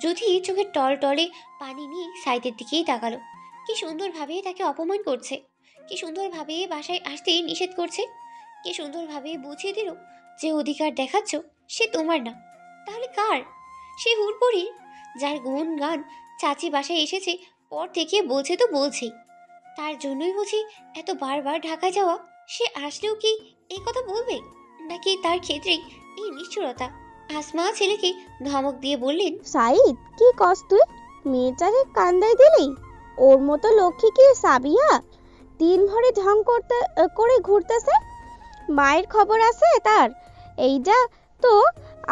জ্যোতি চোখের টল টলে পানি নিয়ে সাইদের দিকেই তাকালো। কি সুন্দরভাবে তাকে অপমান করছে, কি সুন্দরভাবে বাসায় আসতে নিষেধ করছে, কি সুন্দরভাবে বুঝিয়ে দিল যে অধিকার দেখাচ্ছ সে তোমার না, তাহলে কার? সে হুড়পড়ি যার গুণ গান চাচি বাসায় এসেছে পর থেকে বলছে তো বলছেই। তার জন্যই বুঝি এত বারবার ঢাকায় যাওয়া। সে আসলেও কি এই কথা বলবে, নাকি তার ক্ষেত্রেই এই নিষ্ঠুরতা? আসমা ছেলেকে ধমক দিয়ে বললেন, সাইদ, কি কস তুই? মেয়েটারে কান্দাই দিলি? ওর মতো লক্ষ্মী কি সাবিয়া দিন ভরে ঢং করে ঘুরতেছে? মায়ের খবর আছে তার? এইটা তো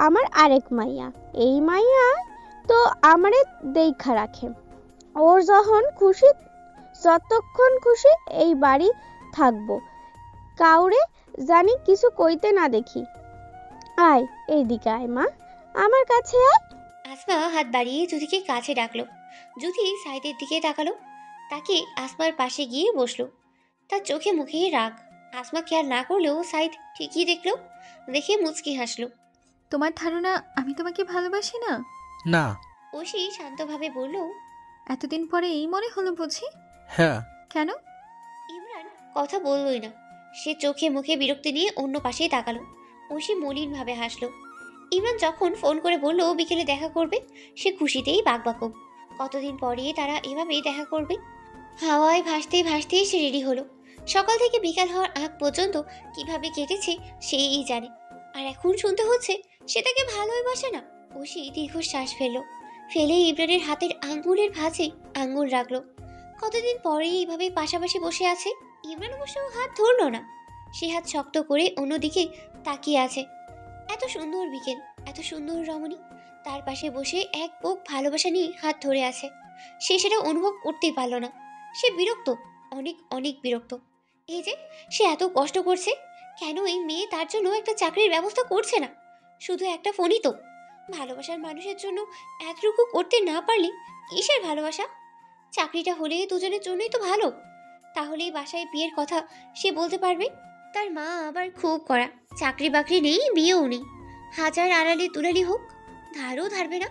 আমার আরেক মাইয়া। এই মাইয়া তো আমারে দেখা রাখে। ওর যখন খুশি, যতক্ষণ খুশি এই বাড়ি থাকবো, কাউরে জানি কিছু কইতে না দেখি। আয় এইদিকে আয় মা, আমার কাছে আয়। আসমা হাত বাড়িয়ে জ্যোতিকে কাছে ডাকলো। জ্যোতি সাইদের দিকে তাকালো, তাকে আসমার পাশে গিয়ে বসলো। তার চোখে মুখে রাগ। আসমা খেয়াল না করলেও সাইদ ঠিকই দেখলো, দেখে মুচকি হাসলো। তোমার ধারণা আমি তোমাকে ভালোবাসি না? না। ওসি শান্তভাবে বলল, এতদিন পরে এই মনে হলো বুঝি? হ্যাঁ। কেন? ইমরান কথা বললই না। সে চোখে মুখে বিরক্তি নিয়ে অন্য পাশেই তাকালো। ওসি মলিনভাবে হাসলো। ইমরান যখন ফোন করে বলল বিকেলে দেখা করবে, সে খুশিতেই বাকবাকুম। কতদিন পরে তারা এভাবেই দেখা করবে। হাওয়ায় ভাসতে ভাসতে সে রেডি হলো। সকাল থেকে বিকাল হওয়ার আগ পর্যন্ত কিভাবে কেটেছে সেই জানে। আর এখন শুনতে হচ্ছে সে তাকে ভালোই বাসে না। ওসি দীর্ঘশ্বাস ফেললো, ফেলে ইমরানের হাতের আঙ্গুলের ভাঁজে আঙ্গুল রাখলো। কতদিন পরে এইভাবে পাশাপাশি বসে আছে। ইমরান অবশ্য হাত ধরলো না, সে হাত শক্ত করে অন্যদিকে তাকিয়ে আছে। এত সুন্দর বিকেল, এত সুন্দর রমণী তার পাশে বসে এক বুক ভালোবাসা নিয়ে হাত ধরে আছে। সে সেটা অনুভব করতেই পারল না। সে বিরক্ত, অনেক অনেক বিরক্ত। এই যে সে এত কষ্ট করছে, কেন এই মেয়ে তার জন্য একটা চাকরির ব্যবস্থা করছে না? শুধু একটা ফোনই তো। ভালোবাসার মানুষের জন্য এতটুকু করতে না পারলে কিসের ভালোবাসা? চাকরিটা হলে দুজনের জন্যই তো ভালো। তাহলেই বাসায় বিয়ের কথা সে বলতে পারবে। তার মা আবার খুব কড়া, চাকরি বাকরি নেই, বিয়েও নেই। হাজার আড়ালে তুলালি হোক, ধারও ধারবে না।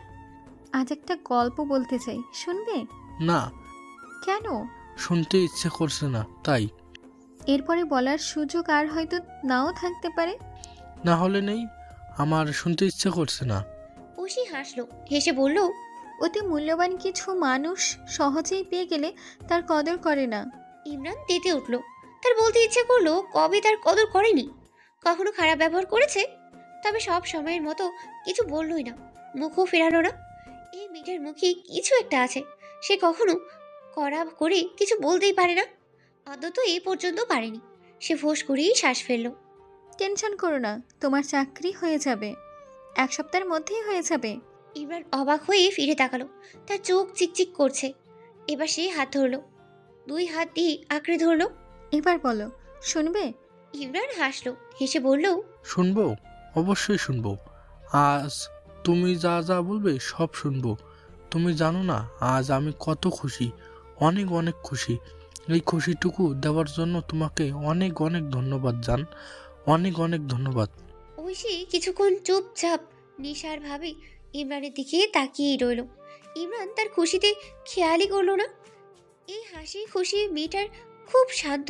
আজ একটা গল্প বলতে চাই, শুনবে? না। কেন? শুনতে ইচ্ছে করছে না তাই। এরপরে বলার সুযোগ আর হয়তো নাও থাকতে পারে। না হলে নেই, আমার শুনতে ইচ্ছে করছে না। ওসি হাসলো, হেসে বলল, অতি মূল্যবান কিছু মানুষ সহজেই পেয়ে গেলে তার কদর করে না। ইমরান তেতে উঠল। তার বলতে ইচ্ছে করলো কবে তার কদর করেনি। কখনো খারাপ ব্যবহার করেছে, তবে সব সময়ের মতো কিছু বললই না, মুখও ফেরালো না। এই মেয়েটার মুখে কিছু একটা আছে, সে কখনো কড়া করে কিছু বলতেই পারে না। অন্তত এই পর্যন্ত পারেনি। সে ফোঁস করেই শ্বাস ফেলল। টেনশন করো না, তোমার চাকরি হয়ে যাবে, 1 সপ্তাহের মধ্যেই হয়ে যাবে। ইমরান অবাক হয়ে ফিরে তাকালো, তার চোখ চিকচিক করছে। এবার সে হাত ধরলো, 2 হাত দিয়ে আঁকড়ে ধরলো। এবার বলো, শুনবে? ইমরান হাসলো, হেসে বলল, শুনবো, অবশ্যই শুনবো। আজ তুমি যা যা বলবে সব শুনবো। তুমি জানো না আজ আমি কত খুশি, অনেক অনেক খুশি। এই খুশিটুকু দেওয়ার জন্য তোমাকে অনেক অনেক ধন্যবাদ জান, অনেক অনেক ধন্যবাদ। ঐশী কিছুক্ষণ চুপচাপ নিশার ভাবে ইমরানের দিকে তাকিয়েই রইল। ইমরান তার খুশিতে খেয়ালই করলো না। এই হাসি খুশি মেয়েটার খুব শান্ত,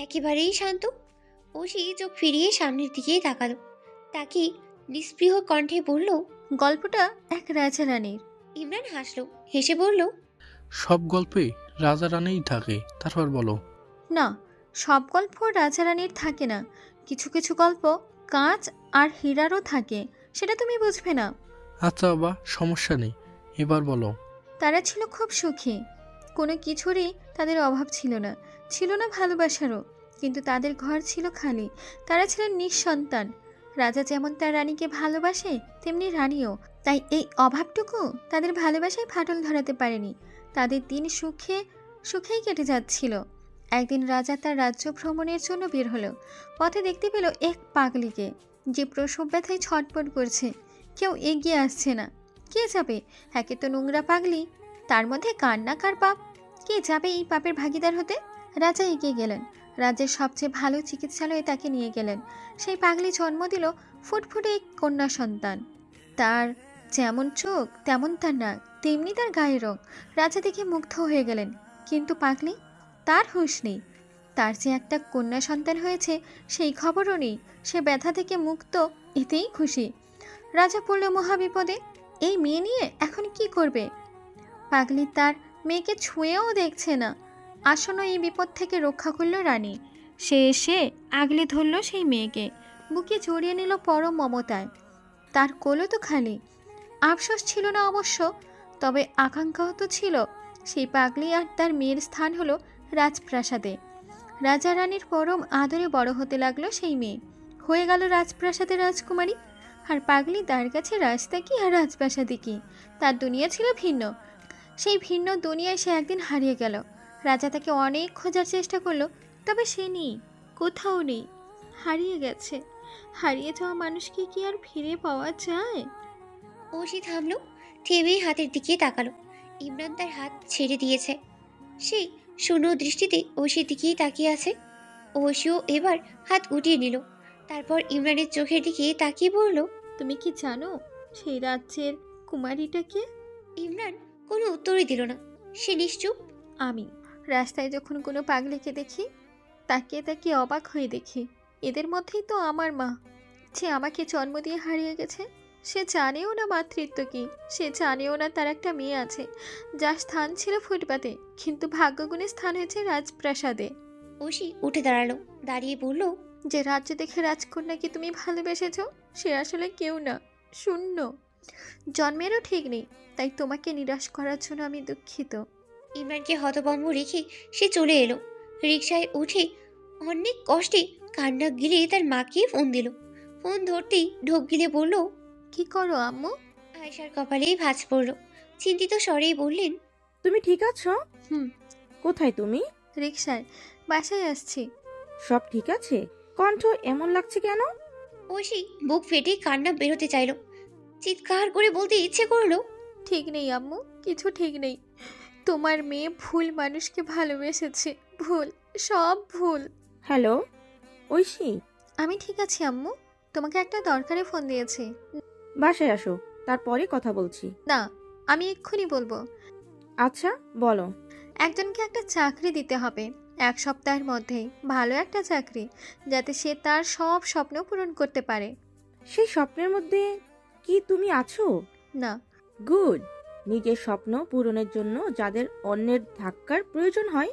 একেবারেই শান্ত। ঐশী চোখ ফিরিয়ে সামনের দিকেই তাকালো, তাকে নিস্পৃহ কণ্ঠে বলল, গল্পটা এক রাজা রানীর। ইমরান হাসলো, হেসে বলল, সব গল্পে রাজা রানীই থাকে, তারপর বলো। না, সব গল্প রাজা রানীর থাকে না, কিছু কিছু গল্প কাঁচ আর হীরারও থাকে, সেটা তুমি বুঝবে না। আচ্ছা বাবা, সমস্যা নেই, এবার বলো। তারা ছিল খুব সুখী, কোনো কিছুরই তাদের অভাব ছিল না, ছিল না ভালোবাসারও, কিন্তু তাদের ঘর ছিল খালি, তারা ছিলেন নিঃসন্তান। রাজা যেমন তার রানীকে ভালোবাসে তেমনি রানীও, তাই এই অভাবটুকু তাদের ভালোবাসায় ফাটল ধরাতে পারেনি। তাদের দিন সুখে সুখেই কেটে যাচ্ছিল। একদিন রাজা তার রাজ্য ভ্রমণের জন্য বের হলো। পথে দেখতে পেল এক পাগলিকে, যে প্রসব ব্যথায় ছটপট করছে। কেউ এগিয়ে আসছে না। কে যাবে? একে তো নোংরা পাগলি, তার মধ্যে কান্না কার পাপ। কে যাবে এই পাপের ভাগিদার হতে? রাজা এগিয়ে গেলেন, রাজ্যের সবচেয়ে ভালো চিকিৎসালয়ে তাকে নিয়ে গেলেন। সেই পাগলি জন্ম দিল ফুটফুটে এক কন্যা সন্তান। তার যেমন চোখ তেমন তার নাক, তেমনি তার গায়ের রং। রাজা দেখে মুগ্ধ হয়ে গেলেন। কিন্তু পাগলি, তার হুঁশ নেই। তার যে একটা কন্যা সন্তান হয়েছে সেই খবরও নেই। সে ব্যথা থেকে মুক্ত, এতেই খুশি। রাজা পড়ল মহাবিপদে। এই মেয়ে নিয়ে এখন কি করবে? পাগলি তার মেয়েকে ছুঁয়েও দেখছে না। আসন্ন এই বিপদ থেকে রক্ষা করল রানী। সে এসে আগলে ধরল সেই মেয়েকে, বুকে জড়িয়ে নিল পরম মমতায়। তার কোলও তো খালি। আফসোস ছিল না অবশ্য, তবে আকাঙ্ক্ষাও তো ছিল। সেই পাগলি আর তার মেয়ের স্থান হলো রাজপ্রাসাদে। রাজা রানীর পরম আদরে বড় হতে লাগলো সেই মেয়ে। হয়ে গেল রাজপ্রাসাদের রাজকুমারী। আর পাগলি তার কাছে রাস্তা কি আর রাজপ্রাসাদে কি, তার দুনিয়া ছিল ভিন্ন। সেই ভিন্ন দুনিয়ায় সে একদিন হারিয়ে গেল। রাজা তাকে অনেক খোঁজার চেষ্টা করলো, তবে সে নেই, কোথাও নেই, হারিয়ে গেছে। হারিয়ে যাওয়া মানুষকে কি আর ফিরে পাওয়া যায়? ঐশী থামলো, থেমে হাতের দিকে তাকালো। ইমরান তার হাত ছেড়ে দিয়েছে। সেই শূন্য দৃষ্টিতে ঐশীর দিকেই তাকিয়ে আছে। ঐশীও এবার হাত গুটিয়ে নিল। তারপর ইমরানের চোখের দিকে তাকিয়ে বলল, তুমি কি জানো সেই রাজ্যের কুমারীটাকে? ইমরান কোনো উত্তরই দিল না। সে নিশ্চুপ। আমি রাস্তায় যখন কোনো পাগলিকে দেখি, তাকিয়ে তাকিয়ে অবাক হয়ে দেখি, এদের মধ্যেই তো আমার মা, যে আমাকে জন্ম দিয়ে হারিয়ে গেছে। সে জানেও না মাতৃত্ব কি, সে জানেও না তার একটা মেয়ে আছে, যার স্থান ছিল ফুটপাতে, কিন্তু ভাগ্যগুণে স্থান হয়েছে রাজপ্রাসাদে। ঐশী উঠে দাঁড়ালো, দাঁড়িয়ে বলল, যে রাজ্য দেখে রাজকন্যাকে তুমি ভালোবেসেছ, সে আসলে কেউ না, শূন্য। জন্মেরও ঠিক নেই। তাই তোমাকে নিরাশ করার জন্য আমি দুঃখিত। ইমরানকে হতভম্ব রেখে সে চলে এলো। রিকশায় উঠে অনেক কষ্টে কান্না গিলে তার মাকে ফোন দিল। ফোন ধরতেই ঢোক গিলে বলল, কি করো আম্মু? আয়েশার কপালেই ভাঁজ পড়ল। চিন্তিত স্বরেই বললেন, তুমি ঠিক আছো? হুম। কোথায় তুমি? রিকশায়, বাসায় আসছি। সব ঠিক আছে? কণ্ঠ এমন লাগছে কেন? ঐশী বুক ফেটে কান্না বেরোতে চাইল। চিৎকার করে বলতে ইচ্ছে করলো, ঠিক নেই আম্মু, কিছু ঠিক নেই। তোমার মেয়ে ভুল মানুষকে ভালোবেসেছে, ভুল, সব ভুল। হ্যালো ঐশী, আমি ঠিক আছি আম্মু, তোমাকে একটা দরকারে ফোন দিয়েছি। বাসায় আসো, তারপরে কথা বলছি। না, আমি এক্ষুনি বলবো। আচ্ছা বলো। একজনকে একটা চাকরি দিতে হবে 1 সপ্তাহের মধ্যেই, ভালো একটা চাকরি, যাতে সে তার সব স্বপ্ন পূরণ করতে পারে। সেই স্বপ্নের মধ্যে কি তুমি আছো? না। গুড। নিজের স্বপ্ন পূরণের জন্য যাদের অন্যের ধাক্কার প্রয়োজন হয়,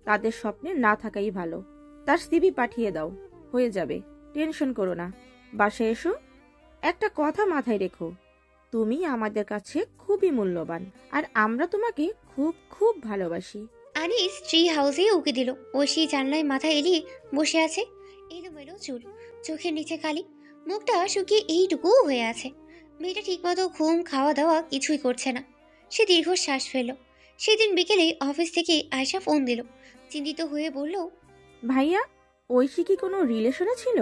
তাদের স্বপ্নে না থাকাই ভালো। তার সিভি পাঠিয়ে দাও, হয়ে যাবে। টেনশন করো না। বাসায় এসো। একটা কথা মাথায় রেখো, তুমি আমাদের কাছে খুবই মূল্যবান, আর আমরা তোমাকে খুব খুব ভালোবাসি। আনিস ট্রি হাউসে উকি দিল। ঐশী জানলায় মাথা এলিয়ে বসে আছে। এলোমেলো চুল, চোখের নিচে কালি, মুখটা শুকিয়ে এইটুকু হয়ে আছে। মেয়েটা ঠিকমতো ঘুম খাওয়া দাওয়া কিছুই করছে না। সে দীর্ঘশ্বাস ফেলল। সেদিন বিকেলে অফিস থেকে আয়শা ফোন দিল। চিন্তিত হয়ে বলল, ভাইয়া, ঐশী কি কোনো রিলেশনে ছিল?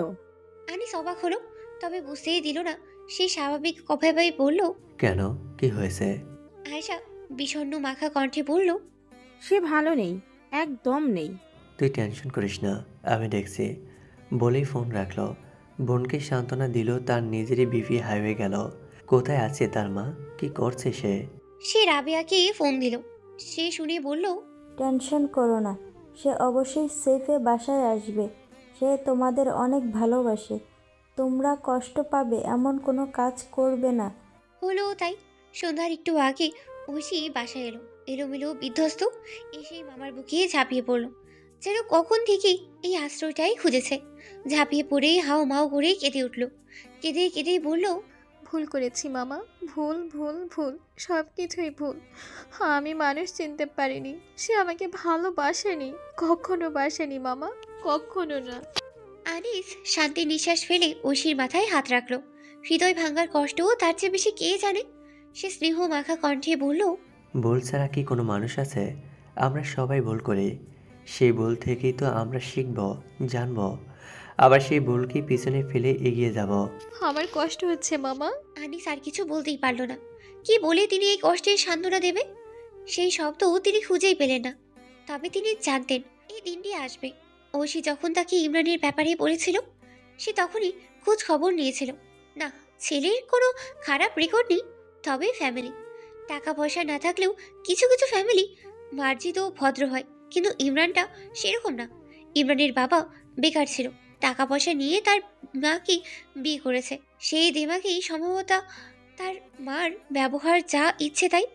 আনিস অবাক হলো, তবে বুঝতেই দিল না। সে স্বাভাবিক কথায় বলল, কেন, কি হয়েছে? আয়শা বিষণ্ণ মাখা কণ্ঠে বলল, সে ভালো নেই, একদম নেই। তুই টেনশন করিস না, আমি দেখছি। বলেই ফোন রাখলো। বোনকে সান্ত্বনা দিল, তার নিজেরই বিপি হাই হয়ে গেল। কোথায় আছে তার মা, কি করছে সে? সে রাবেয়াকে ফোন দিল। সে শুনে বলল, টেনশন করো না, সে অবশ্যই সেফে বাসায় আসবে। সে তোমাদের অনেক ভালোবাসে। তোমরা কষ্ট পাবে এমন কোনো কাজ করবে না। হলো তাই। সন্ধ্যার একটু আগে ঐশী বাসায় এলো, এলোমেলো বিধ্বস্ত। এসেই মামার বুকে ঝাঁপিয়ে পড়ল, যেন কখন থেকেই এই আশ্রয়টাই খুঁজেছে। ঝাঁপিয়ে পড়ে হাও মাও করে কেঁদে উঠল। কেঁদে কেঁদে বলল, ভুল করেছি মামা, ভুল ভুল ভুল, সব কিছুই ভুল। আমি মানুষ চিনতে পারিনি, সে আমাকে ভালোবাসেনি, কখনো বাসেনি মামা, কখনো না। আনিস শান্তির নিঃশ্বাস ফেলে ঐশীর মাথায় হাত রাখলো। হৃদয় ভাঙার কষ্টও তার চেয়ে বেশি কে জানে। সে স্নেহ মাখা কণ্ঠে বলল, ভুল ছাড়া কি কোনো মানুষ আছে? আমরা সবাই ভুল করি। সেই ভুল থেকেই তো আমরা শিখব, জানব, আবার সেই ভুলকে পিছনে ফেলে এগিয়ে যাব। আমার কষ্ট হচ্ছে মামা। আনিস আর কিছু বলতেই পারল না। কি বলে তিনি এই কষ্টের সান্ত্বনা দেবে? সেই শব্দ তিনি খুঁজেই পেলেন না। তবে তিনি জানতেন এই দিনটি আসবে। ঐশী যখন তাকে ইমরানের ব্যাপারে বলেছিল, সে তখনই খোঁজ খবর নিয়েছিল। না, ছেলের কোনো খারাপ রেকর্ড নেই, তবে ফ্যামিলি। টাকা পয়সা না থাকলেও কিছু কিছু ফ্যামিলি মার্জিত ও ভদ্র হয়, কিন্তু ইমরানটা সেরকম না। ইমরানের বাবা বেকার ছিল, টাকা পয়সা নিয়ে তার মাকে বিয়ে করেছে। সেই দেমাকেই সম্ভবত তার মার ব্যবহার যা ইচ্ছে তাই।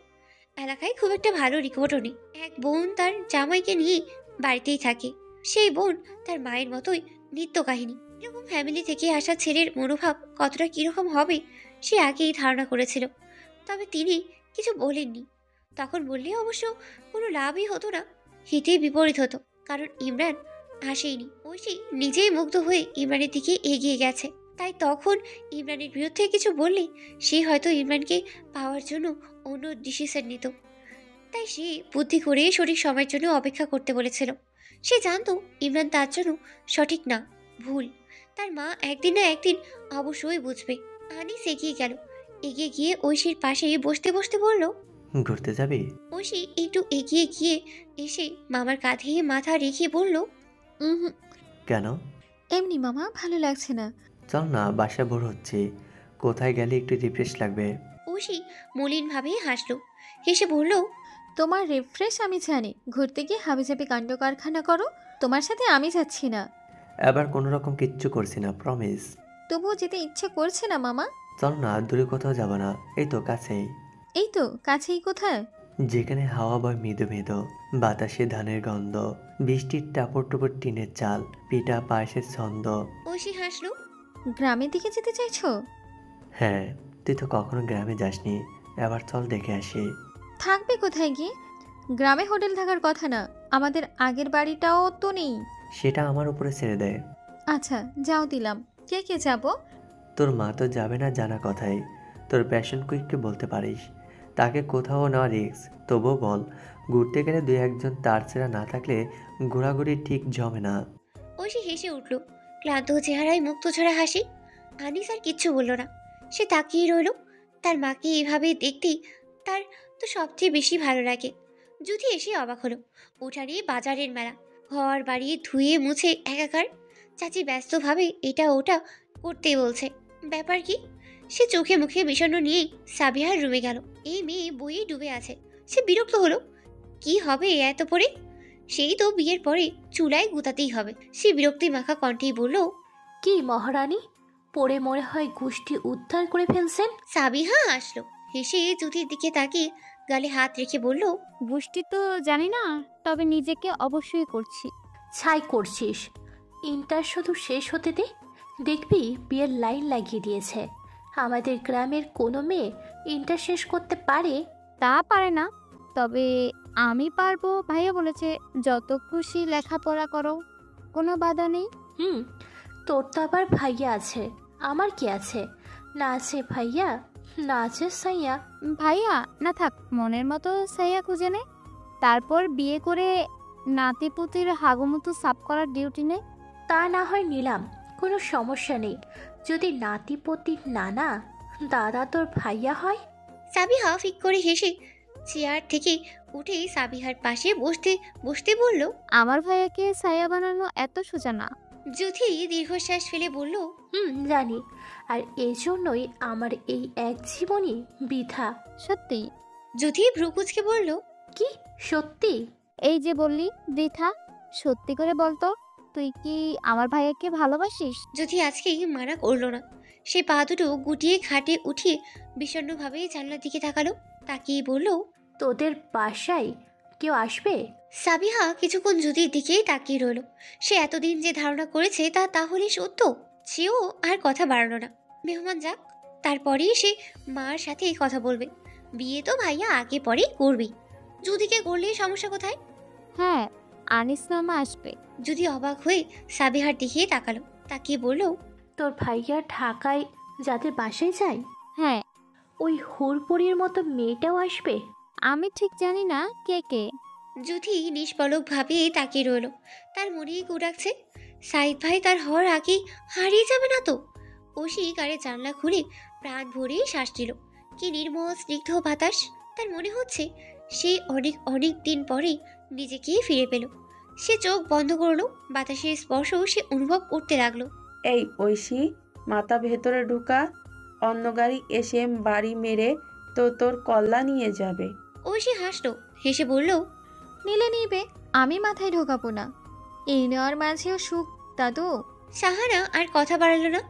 এলাকায় খুব একটা ভালো রিপোর্টও নেই। এক বোন তার জামাইকে নিয়ে বাড়িতেই থাকে। সেই বোন তার মায়ের মতোই নিত্য কাহিনী। এরকম ফ্যামিলি থেকে আসা ছেলের মনোভাব কতটা কিরকম হবে সে আগেই ধারণা করেছিল, তবে তিনি কিছু বলেননি। তখন বললে অবশ্য কোনো লাভই হতো না, হিতে বিপরীত হতো, কারণ ইমরান আসেইনি। ঐশী নিজেই মুগ্ধ হয়ে ইমরানের দিকে এগিয়ে গেছে, তাই তখন ইমরানের বিরুদ্ধে কিছু বললে সে হয়তো ইমরানকে পাওয়ার জন্য অন্য ডিসিশন নিত। তাই সে বুদ্ধি করে সঠিক সময়ের জন্য অপেক্ষা করতে বলেছিল। সে জানতো ইমরান তার জন্য সঠিক না, ভুল। তার মা একদিন না একদিন অবশ্যই বুঝবে। আনিস এগিয়ে গেল, এগিয়ে গিয়ে ঐশীর পাশে বসতে বসতে বলল, ঘুরতে যাবি? ঐশী একটু এগিয়ে গিয়ে এসে মামার কাঁধে মাথা রেখে বলল, হুম। কেন? এমনি মামা, ভালো লাগছে না। চল না, বাসা বোর হচ্ছি, কোথায় গেলে একটু রিফ্রেশ লাগবে। ঐশী মলিনভাবে হাসলো, হেসে বলল, তোমার রিফ্রেশ আমি জানি, ঘুরতে গিয়ে হাবিজাবি কাণ্ড কারখানা করো, তোমার সাথে আমি যাচ্ছি না। এবার কোনো রকম কিচ্ছু করছি না, প্রমিস। তবুও যেতে ইচ্ছে করছে না মামা। চল না, দূরে কোথাও যাব না, এই তো কাছেই। এই তো কাছেই? কোথায়? যেখানে হাওয়া বয় মৃদু মৃদু, বাতাসে ধানের গন্ধ, বৃষ্টির টাপর টুপর টিনের চাল, পিঠা পায়েসের ছন্দ। ঐশী হাসলো। গ্রামের দিকে যেতে চাইছো? হ্যাঁ, তুই তো কখনো গ্রামে যাসনি, এবার চল দেখে আসি। থাকবে কোথায় গিয়ে? গ্রামে হোটেল থাকার কথা না, আমাদের আগের বাড়িটাও তো নেই। সেটা আমার উপরে ছেড়ে দে। আচ্ছা যাও দিলাম, কে কে যাব? তোর মা তো যাবে না জানা কথাই, তোর প্যাশন কুইককে বলতে পারিস, তাকে কোথাও নেওয়া রিস্ক, তবুও বল। ঘুরতে গেলে দুই একজন তার ছেড়া না থাকলে ঘোরাঘুরি ঠিক জমে না। ঐশী হেসে উঠল, ক্লান্ত চেহারায় মুক্ত ছড়া হাসি। আনিস আর কিচ্ছু বলল না, সে তাকিয়ে রইল। তার মাকে এভাবে দেখতেই তার তো সবচেয়ে বেশি ভালো লাগে। যদি এসে অবাক হলো, উঠানে বাজারের মেলা, ঘর বাড়ি ধুয়ে মুছে একাকার। চাচি ব্যস্তভাবে এটা ওটা করতে বলছে, ব্যাপার কি? সে চোখে মুখে বিষণ্ণ নিয়েই সাবিহার রুমে গেল। এই মেয়ে বইয়ে ডুবে আছে, সে বিরক্ত হলো। কি হবে এত পরে? সেই তো বিয়ের পরে চুলায় গুতাতেই হবে। সে বিরক্তি মাখা কণ্ঠেই বলল, কি মহারানী, পড়ে মনে হয় গোষ্ঠী উদ্ধার করে ফেলছেন? সাবিহা আসলো, হেসে জ্যোতির দিকে তাকিয়ে গালে হাত রেখে বলল, গোষ্ঠী তো জানি না, তবে নিজেকে অবশ্যই করছি। ছাই করছিস, ইন্টার শুধু শেষ হতে দে, দেখবি বিয়ের লাইন লাগিয়ে দিয়েছে। আমাদের গ্রামের কোনো মেয়ে ইন্টার শেষ করতে পারে? তা পারে না, তবে আমি পারবো। ভাইয়া বলেছে যত খুশি লেখাপড়া করো, কোনো বাধা নেই। তোর তো আবার ভাইয়া আছে, আমার কি আছে? না আছে ভাইয়া, না আছে সাইয়া। ভাইয়া না থাক, মনের মতো সাইয়া খুঁজে নে, তারপর বিয়ে করে নাতিপুতির হাগুমুতু সাফ করার ডিউটি নেই। তা না হয় নিলাম, কোনো সমস্যা নেই, যদি নাতিপতির নানা দাদা তোর ভাইয়া হয়। সাবিহা ফিক করে হেসে চেয়ার থেকে উঠে সাবিহার পাশে বসতে বসতে বলল, আমার ভাইয়াকে সাইয়া বানানো এত সোজা না। জ্যোতি দীর্ঘশ্বাস ফেলে বলল, জানি, আর এই জন্যই আমার এই এক জীবনই বৃথা। সত্যি? জ্যোতি ভ্রুকুচকে বলল, কি সত্যি? এই যে বললি বৃথা, সত্যি করে বলতো, তুই কি আমার ভাইয়াকে ভালোবাসিস? জ্যোতি আজকেই মানা করলো না। সে পা দুটো গুটিয়ে খাটে উঠিয়ে বিষণ্ণভাবে জানলার দিকে তাকালো, তাকিয়ে বলল, তোদের বাসায় কেউ আসবে? সাবিহা কিছুক্ষণ জ্যোতির দিকেই তাকিয়ে রইল। সে এতদিন যে ধারণা করেছে তা তাহলে সত্য। সেও আর কথা বাড়ালো না, মেহমান যাক, তারপরেই সে মার সাথে এই কথা বলবে। বিয়ে তো ভাইয়া আগে পরেই করবেই, জ্যোতিকে করলে সমস্যা কোথায়? হ্যাঁ, আনিস মামা আসবে। যদি অবাক হয়ে সাবিহার দিকে তাকালো, তাকিয়ে বলল, তোর ভাইয়া ঢাকায় যাদের বাসায় যায়, হ্যাঁ। ওই হুড়পড়ির মতো মেয়েটাও আসবে? আমি ঠিক জানি না কে কে। জ্যোতি নিষ্পলক ভাবে তাকিয়ে রইল। তার মনেই গুড়াচ্ছে, সাইদ ভাই তার হওয়ার আগেই হারিয়ে যাবে না তো? ওশি গাড়ির জানলা খুলে প্রাণ ভরে শ্বাস দিল। কি নির্মল স্নিগ্ধ বাতাস! তার মনে হচ্ছে সে অনেক অনেক দিন পরে নিজেকে ফিরে পেল। সে চোখ বন্ধ করলো, বাতাসের স্পর্শ সে অনুভব করতে লাগলো। এই ঐশী, মাথা ভেতরে ঢুকা, অন্য গাড়ি এসে বাড়ি মেরে তো তোর কল্লা নিয়ে যাবে। ঐশী হাসলো, হেসে বলল, নিলে নিবে, আমি মাথায় ঢোকাবো না। এই নেওয়ার মাঝেও সুখ দাদু। সাহানা আর কথা বাড়ালো না।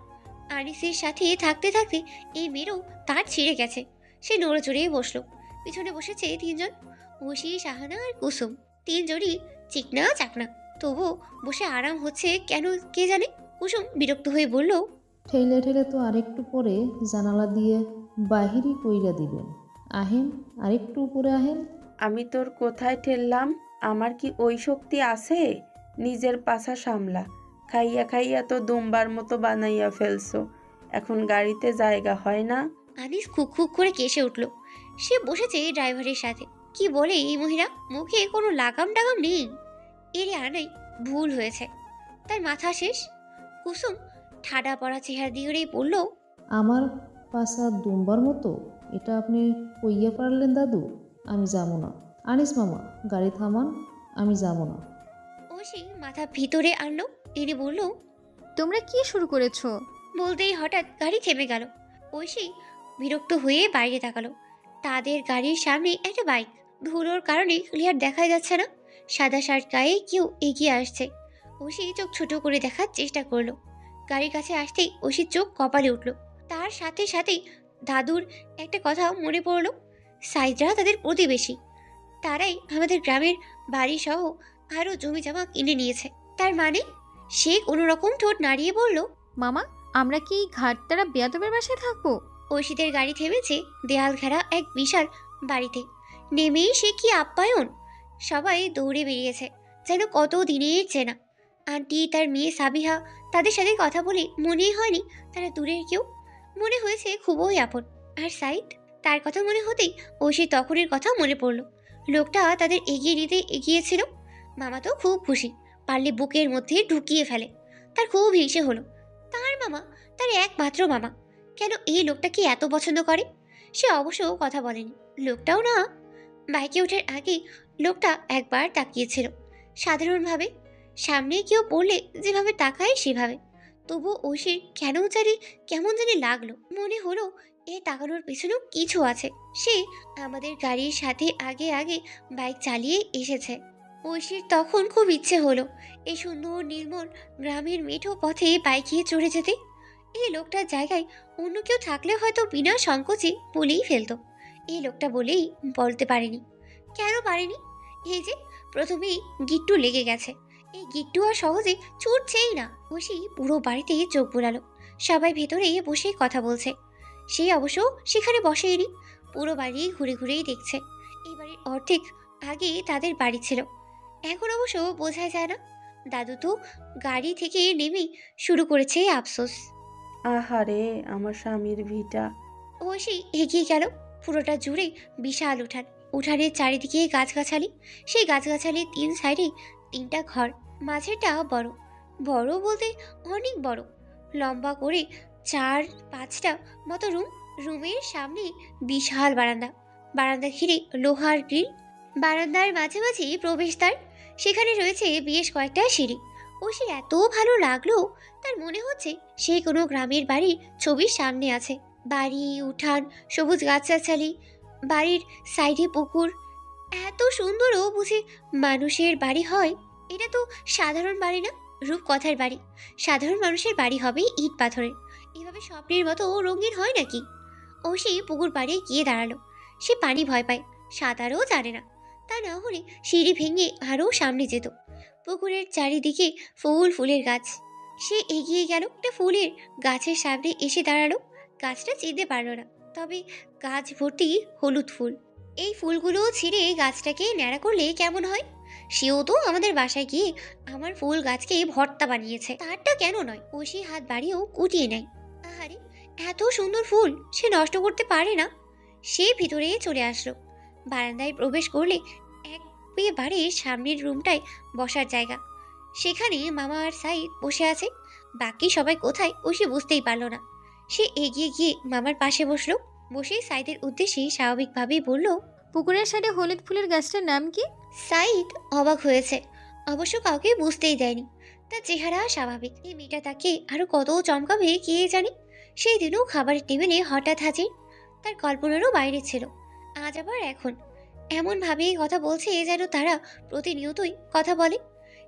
আনিসের সাথে থাকতে থাকতে এই মেয়েরও তার ছিঁড়ে গেছে। সে নড়ে চড়েই বসলো। পিছনে বসেছে তিনজন, ঐশী, সাহানা আর কুসুম। তিনজনই চিকনা চাকনা, তবু বসে আরাম হচ্ছে কেন কে জানে। কুসুম বিরক্ত হয়ে বলল, ঠেলে ঠেলে তো আরেকটু পরে জানালা দিয়ে বাহিরই কইরা দিবেন। আহেন, আরেকটু উপরে আহেন। আমি তোর কোথায় ঠেললাম? আমার কি ওই শক্তি আছে? নিজের পাছা সামলা। খাইয়া খাইয়া তো দুম্বার মতো বানাইয়া ফেলছো, এখন গাড়িতে জায়গা হয় না। আনিস খুক খুক করে কেসে উঠল। সে বসেছে ড্রাইভারের সাথে। কি বলে এই মহিলা, মুখে কোনো লাগাম টাগাম নেই। এর আনাই ভুল হয়েছে, তার মাথা শেষ। কুসুম ঠাডা পড়া চেহারা দিয়ে বলল, আমার পাশা দুম্বার মতো? এটা আপনি কইয়া পারলেন দাদু? আমি যাবো না। আনিস মামা, গাড়ি থামান, আমি যাবো না। ঐশী মাথা ভিতরে আনলো, এনে বলল, তোমরা কি শুরু করেছো? বলতেই হঠাৎ গাড়ি থেমে গেল। ঐশী বিরক্ত হয়ে বাইরে তাকালো। তাদের গাড়ির সামনে একটা বাইক। ধুলোর কারণে ক্লিয়ার দেখা যাচ্ছে না। সাদা শার্ট গায়ে কেউ এগিয়ে আসছে। ঐশী চোখ ছোট করে দেখার চেষ্টা করলো। গাড়ির কাছে আসতেই ঐশীর চোখ কপালে উঠল। তার সাথে সাথেই দাদুর একটা কথা মনে পড়ল। সাইদরা তাদের প্রতিবেশী। তারাই আমাদের গ্রামের বাড়ি সহ আরও জমি জমা কিনে নিয়েছে। তার মানে? সে কোনো রকম ঠোঁট নাড়িয়ে বলল, মামা, আমরা কি ঘাটতারা বেয়াদবের বাসায় থাকবো? ঐশীদের গাড়ি থেমেছে দেয়াল ঘেরা এক বিশাল বাড়িতে। নেমেই সে কি আপ্যায়ন! সবাই দৌড়ে বেরিয়েছে, যেন কত দিনের চেনা। আন্টি, তার মেয়ে সাবিহা, তাদের সাথে কথা বলে মনেই হয়নি তারা দূরের কেউ। মনে হয়েছে খুবই আপন। আর সাইদ, তার কথা মনে হতেই ঐশীর তখনের কথা মনে পড়ল। লোকটা তাদের এগিয়ে নিতে এগিয়েছিল। মামা তো খুব খুশি, পারলে বুকের মধ্যে ঢুকিয়ে ফেলে। তার খুব হিংসে হলো। তার মামা, তার একমাত্র মামা, কেন এই লোকটাকে এত পছন্দ করে? সে অবশ্য কথা বলেনি। লোকটাও না। বাইকে ওঠার আগে লোকটা একবার তাকিয়েছিল সাধারণভাবে। সামনে কেউ পড়লে যেভাবে তাকায় সেভাবে। তবু ঐশীর কেমন জানি লাগলো। মনে হলো এ তাকানোর পেছনেও কিছু আছে। সে আমাদের গাড়ির সাথে আগে আগে বাইক চালিয়ে এসেছে। ঐশীর তখন খুব ইচ্ছে হলো এই সুন্দর নির্মল গ্রামের মেঠো পথে বাইকে চড়ে যেতে। এই লোকটার জায়গায় অন্য কেউ থাকলে হয়তো বিনা সংকোচে বলেই ফেলতো। এই লোকটা বলেই বলতে পারেনি। কেন পারেনি? এই যে প্রথমেই গিট্টু লেগে গেছে। এই গিট্টু আর সহজে ছুটছেই না। ঐশী পুরো বাড়িতে চোখ বুলালো। সবাই ভেতরে বসে কথা বলছে। সে অবশ্য সেখানে বসেনি, পুরো বাড়ি ঘুরে ঘুরেই দেখছে। এই বাড়ির অর্ধেক আগে তাদের বাড়ি ছিল, এখন অবশ্য বোঝা যায় না। দাদু তো গাড়ি থেকে নেমেই শুরু করেছে আফসোস। আহারে, আমার স্বামীর ভিটা। ঐশী এগিয়ে গেল। পুরোটা জুড়ে বিশাল উঠান। উঠানের চারিদিকে গাছগাছালি। সেই গাছগাছালির তিন সাইডে তিনটা ঘর। মাঝেরটা বড়, বড় বলতে অনেক বড়, লম্বা করে 4-5টা মতো রুম। রুমের সামনে বিশাল বারান্দা। বারান্দা ঘিরে লোহার গ্রিল। বারান্দার মাঝে প্রবেশদ্বার। সেখানে রয়েছে বেশ কয়েকটা সিঁড়ি। ঐশীর এত ভালো লাগলো, তার মনে হচ্ছে সে কোনো গ্রামের বাড়ির ছবির সামনে আছে। বাড়ি, উঠান, সবুজ গাছগাছালি, বাড়ির সাইডে পুকুর। এত সুন্দরও বুঝি মানুষের বাড়ি হয়? এটা তো সাধারণ বাড়ি না, রূপকথার বাড়ি। সাধারণ মানুষের বাড়ি হবে ইট পাথরের। এভাবে স্বপ্নের মতো রঙিন হয় নাকি? ঐশী পুকুর পাড়ে গিয়ে দাঁড়ালো। সে পানি ভয় পায়, সাঁতারও জানে না। তা না হলে সিঁড়ি ভেঙে আরও সামনে যেত। পুকুরের চারিদিকে ফুলের গাছ। সে এগিয়ে গেল, একটা ফুলের গাছের সামনে এসে দাঁড়ালো। গাছটা চিনতে পারল না, তবে গাছ ভর্তি হলুদ ফুল। এই ফুলগুলো ছিঁড়ে গাছটাকে ন্যাড়া করলে কেমন হয়? সেও তো আমাদের বাসায় গিয়ে আমার ফুল গাছকে ভর্তা বানিয়েছে। তারটা কেন নয়? ঐশী হাত বাড়িয়েও কুটিয়ে নেয়। আহারে, এত সুন্দর ফুল সে নষ্ট করতে পারে না। সে ভিতরে চলে আসলো। বারান্দায় প্রবেশ করলে একেবারে সামনের রুমটায় বসার জায়গা। সেখানে মামা আর সাইদ বসে আছে। বাকি সবাই কোথায় ঐশী বুঝতেই পারলো না। সে এগিয়ে গিয়ে মামার পাশে বসলো। বসে সাইদের উদ্দেশ্যে স্বাভাবিকভাবেই বলল, পুকুরের সাইডে হলুদ ফুলের গাছটার নাম কি? সাইদ অবাক হয়েছে, অবশ্য কাউকে বুঝতেই দেয়নি। তার চেহারা স্বাভাবিক। এই মেয়েটা তাকে আরো কত চমকাবে কে জানে। সেই দিনও খাবারের টেবিলে হঠাৎ হাজির। তার কল্পনারও বাইরে ছিল। আজ আবার এখন এমনভাবেই কথা বলছে যেন তারা প্রতিনিয়তই কথা বলে।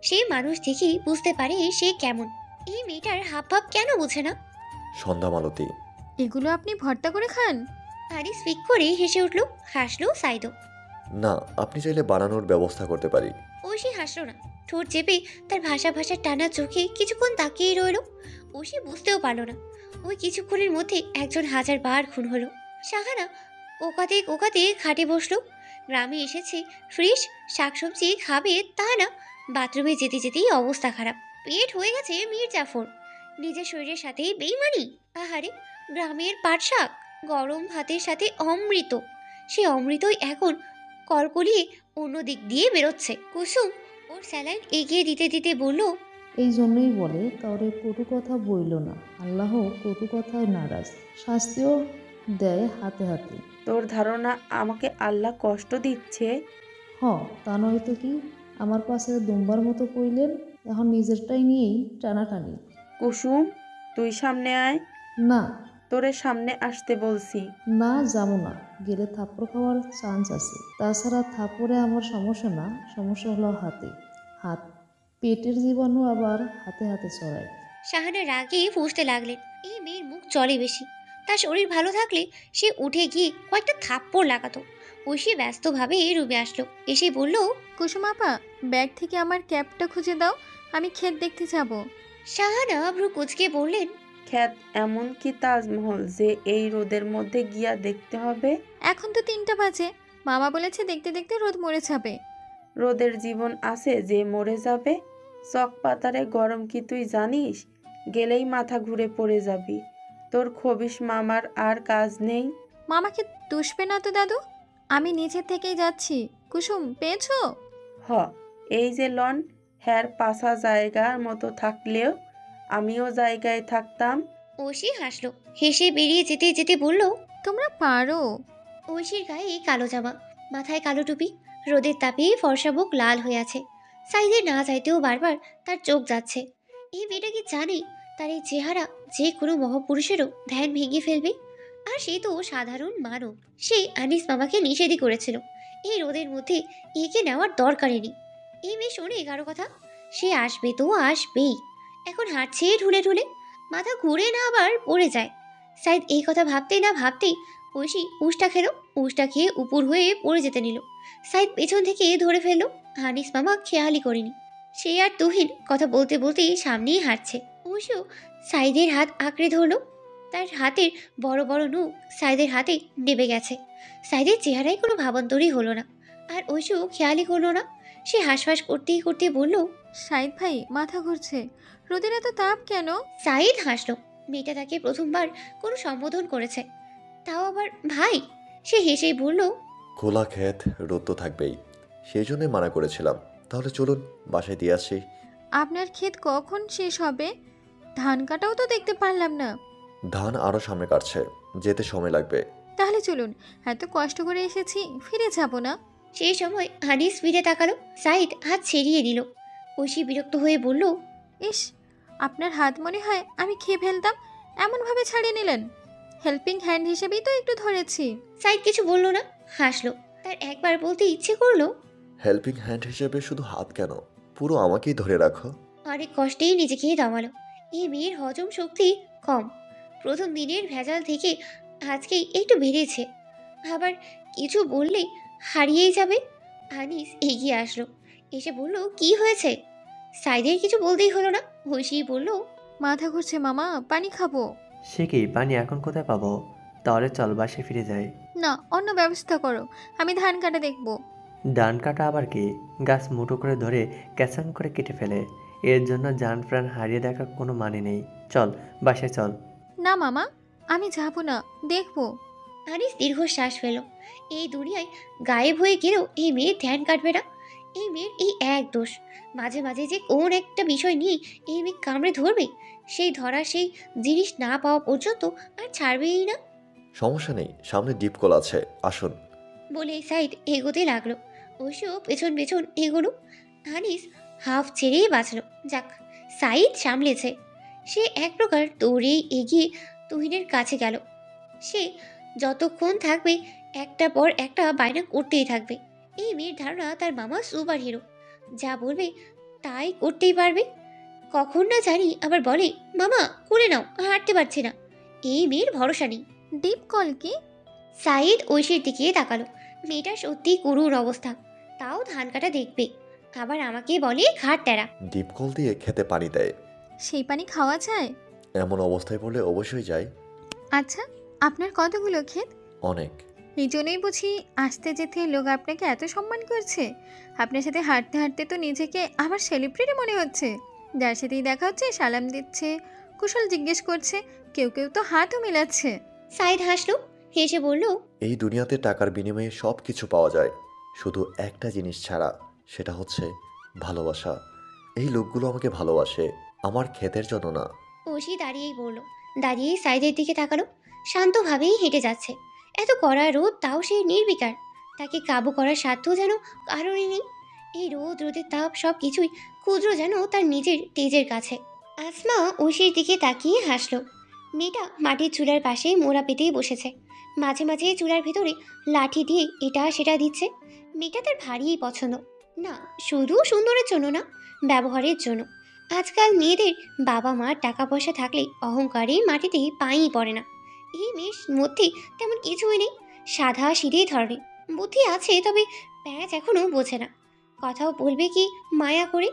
সেই মানুষ দেখেই বুঝতে পারে সে কেমন। এই মেয়েটার হাবভাব কেন বোঝে না? সন্ধ্যা মালতী, এগুলো আপনি ভর্তা করে খান? আনিস ফিক করে হেসে উঠল, হাসলো সাইদও। না, আপনি চাইলে বানানোর ব্যবস্থা করতে পারি। ঐশী হাসলো না, ঠোঁট চেপে তার ভাষা টানা চোখে কিছুক্ষণ তাকিয়ে রইল। ঐশী বুঝতেও পারল না ওই কিছুক্ষণের মধ্যে একজন হাজার বার খুন হলো। শাহানা ওকাতে ওকাতে খাটে বসলো। গ্রামে এসেছে, ফ্রেশ শাকসবজি খাবে তা না, বাথরুমে যেতে যেতেই অবস্থা খারাপ। পেট হয়ে গেছে মীর জাফর। নিজের শরীরের সাথে বেইমানি। আহারে, গ্রামের পাট শাক গরম ভাতের সাথে অমৃত। সে অমৃতই এখন কলকলিয়ে অন্য দিক দিয়ে বেরোচ্ছে। কুসুম ওর স্যালাইন এগিয়ে দিতে দিতে বলল, এই জন্যই বলে কাউরে কটু কথা বইল না, আল্লাহ কটু কথায় নারাজ, শাস্তিও দেয় হাতে হাতে। তোর ধারণা আমাকে আল্লাহ কষ্ট দিচ্ছে? তা নয়তো কি, আমার পাশে দুম্বার মতো কইলেন, এখন নিজেরটাই নিয়েই টানাটানি। কুসুম, তুই সামনে আয়। না। তোরে সামনে আসতে বলছি। না, যাবো না, গেলে থাপ্পড় খাওয়ার চান্স আছে। তাছাড়া থাপ্পড়ে আমার সমস্যা না, সমস্যা হলো হাতে। হাত পেটের জীবাণু আবার হাতে হাতে ছড়ায়। শাহানা রাগে ফুঁসতে লাগলেন। এই মেয়ের মুখ চলে বেশি। তার শরীর ভালো থাকলে সে উঠে গিয়ে কয়েকটা থাপ্পড় লাগাতো। ঐশী ব্যস্তভাবে রুমে আসলো, এসে বলল, কুসুম আপা, ব্যাগ থেকে আমার ক্যাপটা খুঁজে দাও, আমি ক্ষেত দেখতে যাব। শাহানা ভ্রু কুঁচকে বললেন, খ্যাত এমন কি তাজমহল যে এই রোদের মধ্যে গিয়া দেখতে হবে? এখন তো 3টা বাজে, মামা বলেছে দেখতে দেখতে রোদ মরে যাবে। রোদের জীবন আছে যে মরে যাবে? চক পাতারে গরম কি তুই জানিস? গেলেই মাথা ঘুরে পড়ে যাবি। তোর খবিস মামার আর কাজ নেই। মামাকে দুষবে না তো দাদু, আমি নিচে থেকেই যাচ্ছি। কুসুম, পেয়েছো? এই যে লন, হ্যার পাশা জায়গার মতো থাকলেও আমিও জায়গায় থাকতাম। ঐশী হাসলো, হেসে বেরিয়ে যেতে যেতে বলল, তোমরা পারো। ঐশীর গায়ে কালো জামা, মাথায় কালো টুপি, রোদের তাপে ফর্সা বুক লাল হয়ে আছে। সাইজে না চাইতেও বারবার তার চোখ যাচ্ছে। এই মেয়েটা কি জানে তার এই চেহারা যে কোনো মহাপুরুষেরও ধ্যান ভেঙে ফেলবে? আর সে তো সাধারণ মানব। সে আনিস মামাকে নিষেধই করেছিল এই রোদের মধ্যে একে নেওয়ার দরকারই নেই। এই মেয়ে শোনে কারো কথা? সে আসবে তো আসবেই। এখন হাঁটছে ঢুলে ঢুলে, মাথা ঘুরে না আবার পড়ে যায়। সাইদ এই কথা ভাবতেই না ভাবতেই ঐশী উষ্টা খেলো। উষ্টা খেয়ে উপর হয়ে পড়ে যেতে নিল। সাইদ পেছন থেকে ধরে ফেললো। আনিস মামা খেয়ালই করেনি। সে আর তুহিন কথা বলতে বলতেই সামনেই হাঁটছে। ঐশীও সাইদের হাত আঁকড়ে ধরলো। তার হাতের বড় বড় নখ সাইদের হাতে নেবে গেছে। সাইদের চেহারায় কোনো ভাবান্তরই হলো না, আর ঐশীও খেয়ালই করলো না। সে হাঁসফাঁস করতেই করতে বলল, সাইদ ভাই, মাথা ঘুরছে, রোদের এত তাপ কেন? সাইদ হাসলো। মেয়েটা তাকে প্রথমবার কোনো সম্বোধন করেছে, তাও আবার ভাই। সে হেসেই বলল, খোলা ক্ষেত, রোদ তো থাকবেই, সেই জন্যই মানা করেছিলাম। তাহলে চলুন, বাসায় দিয়ে আসছি। আপনার ক্ষেত কখন শেষ হবে? ধান কাটাও তো দেখতে পারলাম না। ধান আরও সামনে কাটছে, যেতে সময় লাগবে। তাহলে চলুন, এত কষ্ট করে এসেছি, ফিরে যাব না? সেই সময় আনিস ফিরে তাকালো। সাইদ হাত ছেড়িয়ে দিল। ঐশী বিরক্ত হয়ে বলল, ইস, আপনার হাত মনে হয় আমি খেয়ে ফেলতাম, এমনভাবে ছাড়িয়ে নিলেন। হেল্পিং হ্যান্ড হিসেবেই তো একটু ধরেছি। সাইদ কিছু বলল না, হাসলো। তার একবার বলতে ইচ্ছে করলো, হেল্পিং হ্যান্ড হিসেবে শুধু হাত কেন, পুরো আমাকেই ধরে রাখো। অনেক কষ্টেই নিজেকে দমালো। এই মেয়ের হজম শক্তি কম। প্রথম দিনের ভেজাল থেকে আজকেই একটু বেড়েছে, আবার কিছু বললে হারিয়েই যাবে। আনিস এগিয়ে আসলো, এসে বলল, কি হয়েছে? সাইদের কিছু বলতেই হলো না। ঐশী বলল, মাথা ঘুরছে মামা, পানি খাবো। সে কি, পানি এখন কোথায় পাবো? তাহলে চল বাসে ফিরে যাই। না, অন্য ব্যবস্থা করো, আমি ধান কাটা দেখবো। ধান কাটা আবার কি? গাছ মুঠো করে ধরে ক্যাচাং করে কেটে ফেলে। এর জন্য জান প্রাণ হারিয়ে দেখার কোনো মানে নেই। চল বাসায় চল। না মামা, আমি যাব না, দেখবো। আনিস দীর্ঘশ্বাস ফেল। এই দুনিয়ায় গায়েব হয়ে গেলেও এই মেয়ের ধ্যান কাটবে না। এই মেয়ের এই এক দোষ, মাঝে মাঝে যে কোন একটা বিষয় নিয়ে এই মেয়ে কামড়ে ধরবে, সেই ধরা সেই জিনিস না পাওয়া পর্যন্ত আর ছাড়বেই না। সমস্যা নেই, সামনে ডিপ কল আছে, আসুন। বলে সাইদ এগোতে লাগলো। ঐশীও পেছন পেছন এগোলো। আনিস হাফ ছেড়েই বাঁচলো। যাক, সাইদ সামলেছে। সে এক প্রকার দৌড়েই এগিয়ে তুহিনের কাছে গেল। সে যতক্ষণ থাকবে একটার পর একটা বায়না করতেই থাকবে। এই মেয়ের ধারণা তার মামা সুপার হিরো, যা বলবে তাই করতেই পারবে। কখন না জানি আবার বলে মামা করে নাও, হাঁটতে পারছে না। এই মেয়ের ভরসা নেই। ডিপ কল কি? সাইদ ঐশীর দিকে তাকালো। মেয়েটা সত্যি করুণ অবস্থা, তাও ধান কাটা দেখবে, আবার আমাকে বলে ঘাট টেরা। ডিপ কল দিয়ে খেতে পানি দেয়। সেই পানি খাওয়া যায়? এমন অবস্থায় পড়লে অবশ্যই যায়। আচ্ছা, আপনার কতগুলো ক্ষেত? অনেক। এই জন্যই বুঝি আসতে যেতে লোক আপনাকে এত সম্মান করছে। আপনার সাথে হাঁটতে হাঁটতে তো নিজেকে আমার সেলিব্রিটি মনে হচ্ছে। যার সাথেই দেখা হচ্ছে সালাম দিচ্ছে, কুশল জিজ্ঞেস করছে, কেউ কেউ তো হাতও মেলাচ্ছে। সাইদ হাসলো, হেসে বলল, এই দুনিয়াতে টাকার বিনিময়ে সব কিছু পাওয়া যায়, শুধু একটা জিনিস ছাড়া, সেটা হচ্ছে ভালোবাসা। এই লোকগুলো আমাকে ভালোবাসে, আমার ক্ষেতের জন্য না। ঐশী দাঁড়িয়েই বলল। দাঁড়িয়েই সাইদের দিকে তাকালো। শান্তভাবেই হেঁটে যাচ্ছে। এত কড়া রোদ, তাও সে নির্বিকার। তাকে কাবু করার সাধ্য যেন কারণই নেই। এই রোদ, রোদের তাপ সব কিছুই ক্ষুদ্র যেন তার নিজের তেজের কাছে। আসমা ঐশীর দিকে তাকিয়ে হাসলো। মেয়েটা মাটির চুলার পাশে মোড়া পেতেই বসেছে। মাঝে মাঝে চুলার ভেতরে লাঠি দিয়ে এটা সেটা দিচ্ছে। মেয়েটা তার ভারীই পছন্দ। না, শুধু সুন্দরের জন্য না, ব্যবহারের জন্য। আজকাল মেয়েদের বাবা মার টাকা পয়সা থাকলে অহংকারে মাটিতে পাই পড়ে না। এই মেয়ের মধ্যে তেমন কিছুই নেই, সাদা সিধে ধরনের। বুদ্ধি আছে, তবে প্যাঁচ এখনো বোঝে না। কথাও বলবে কি মায়া করে,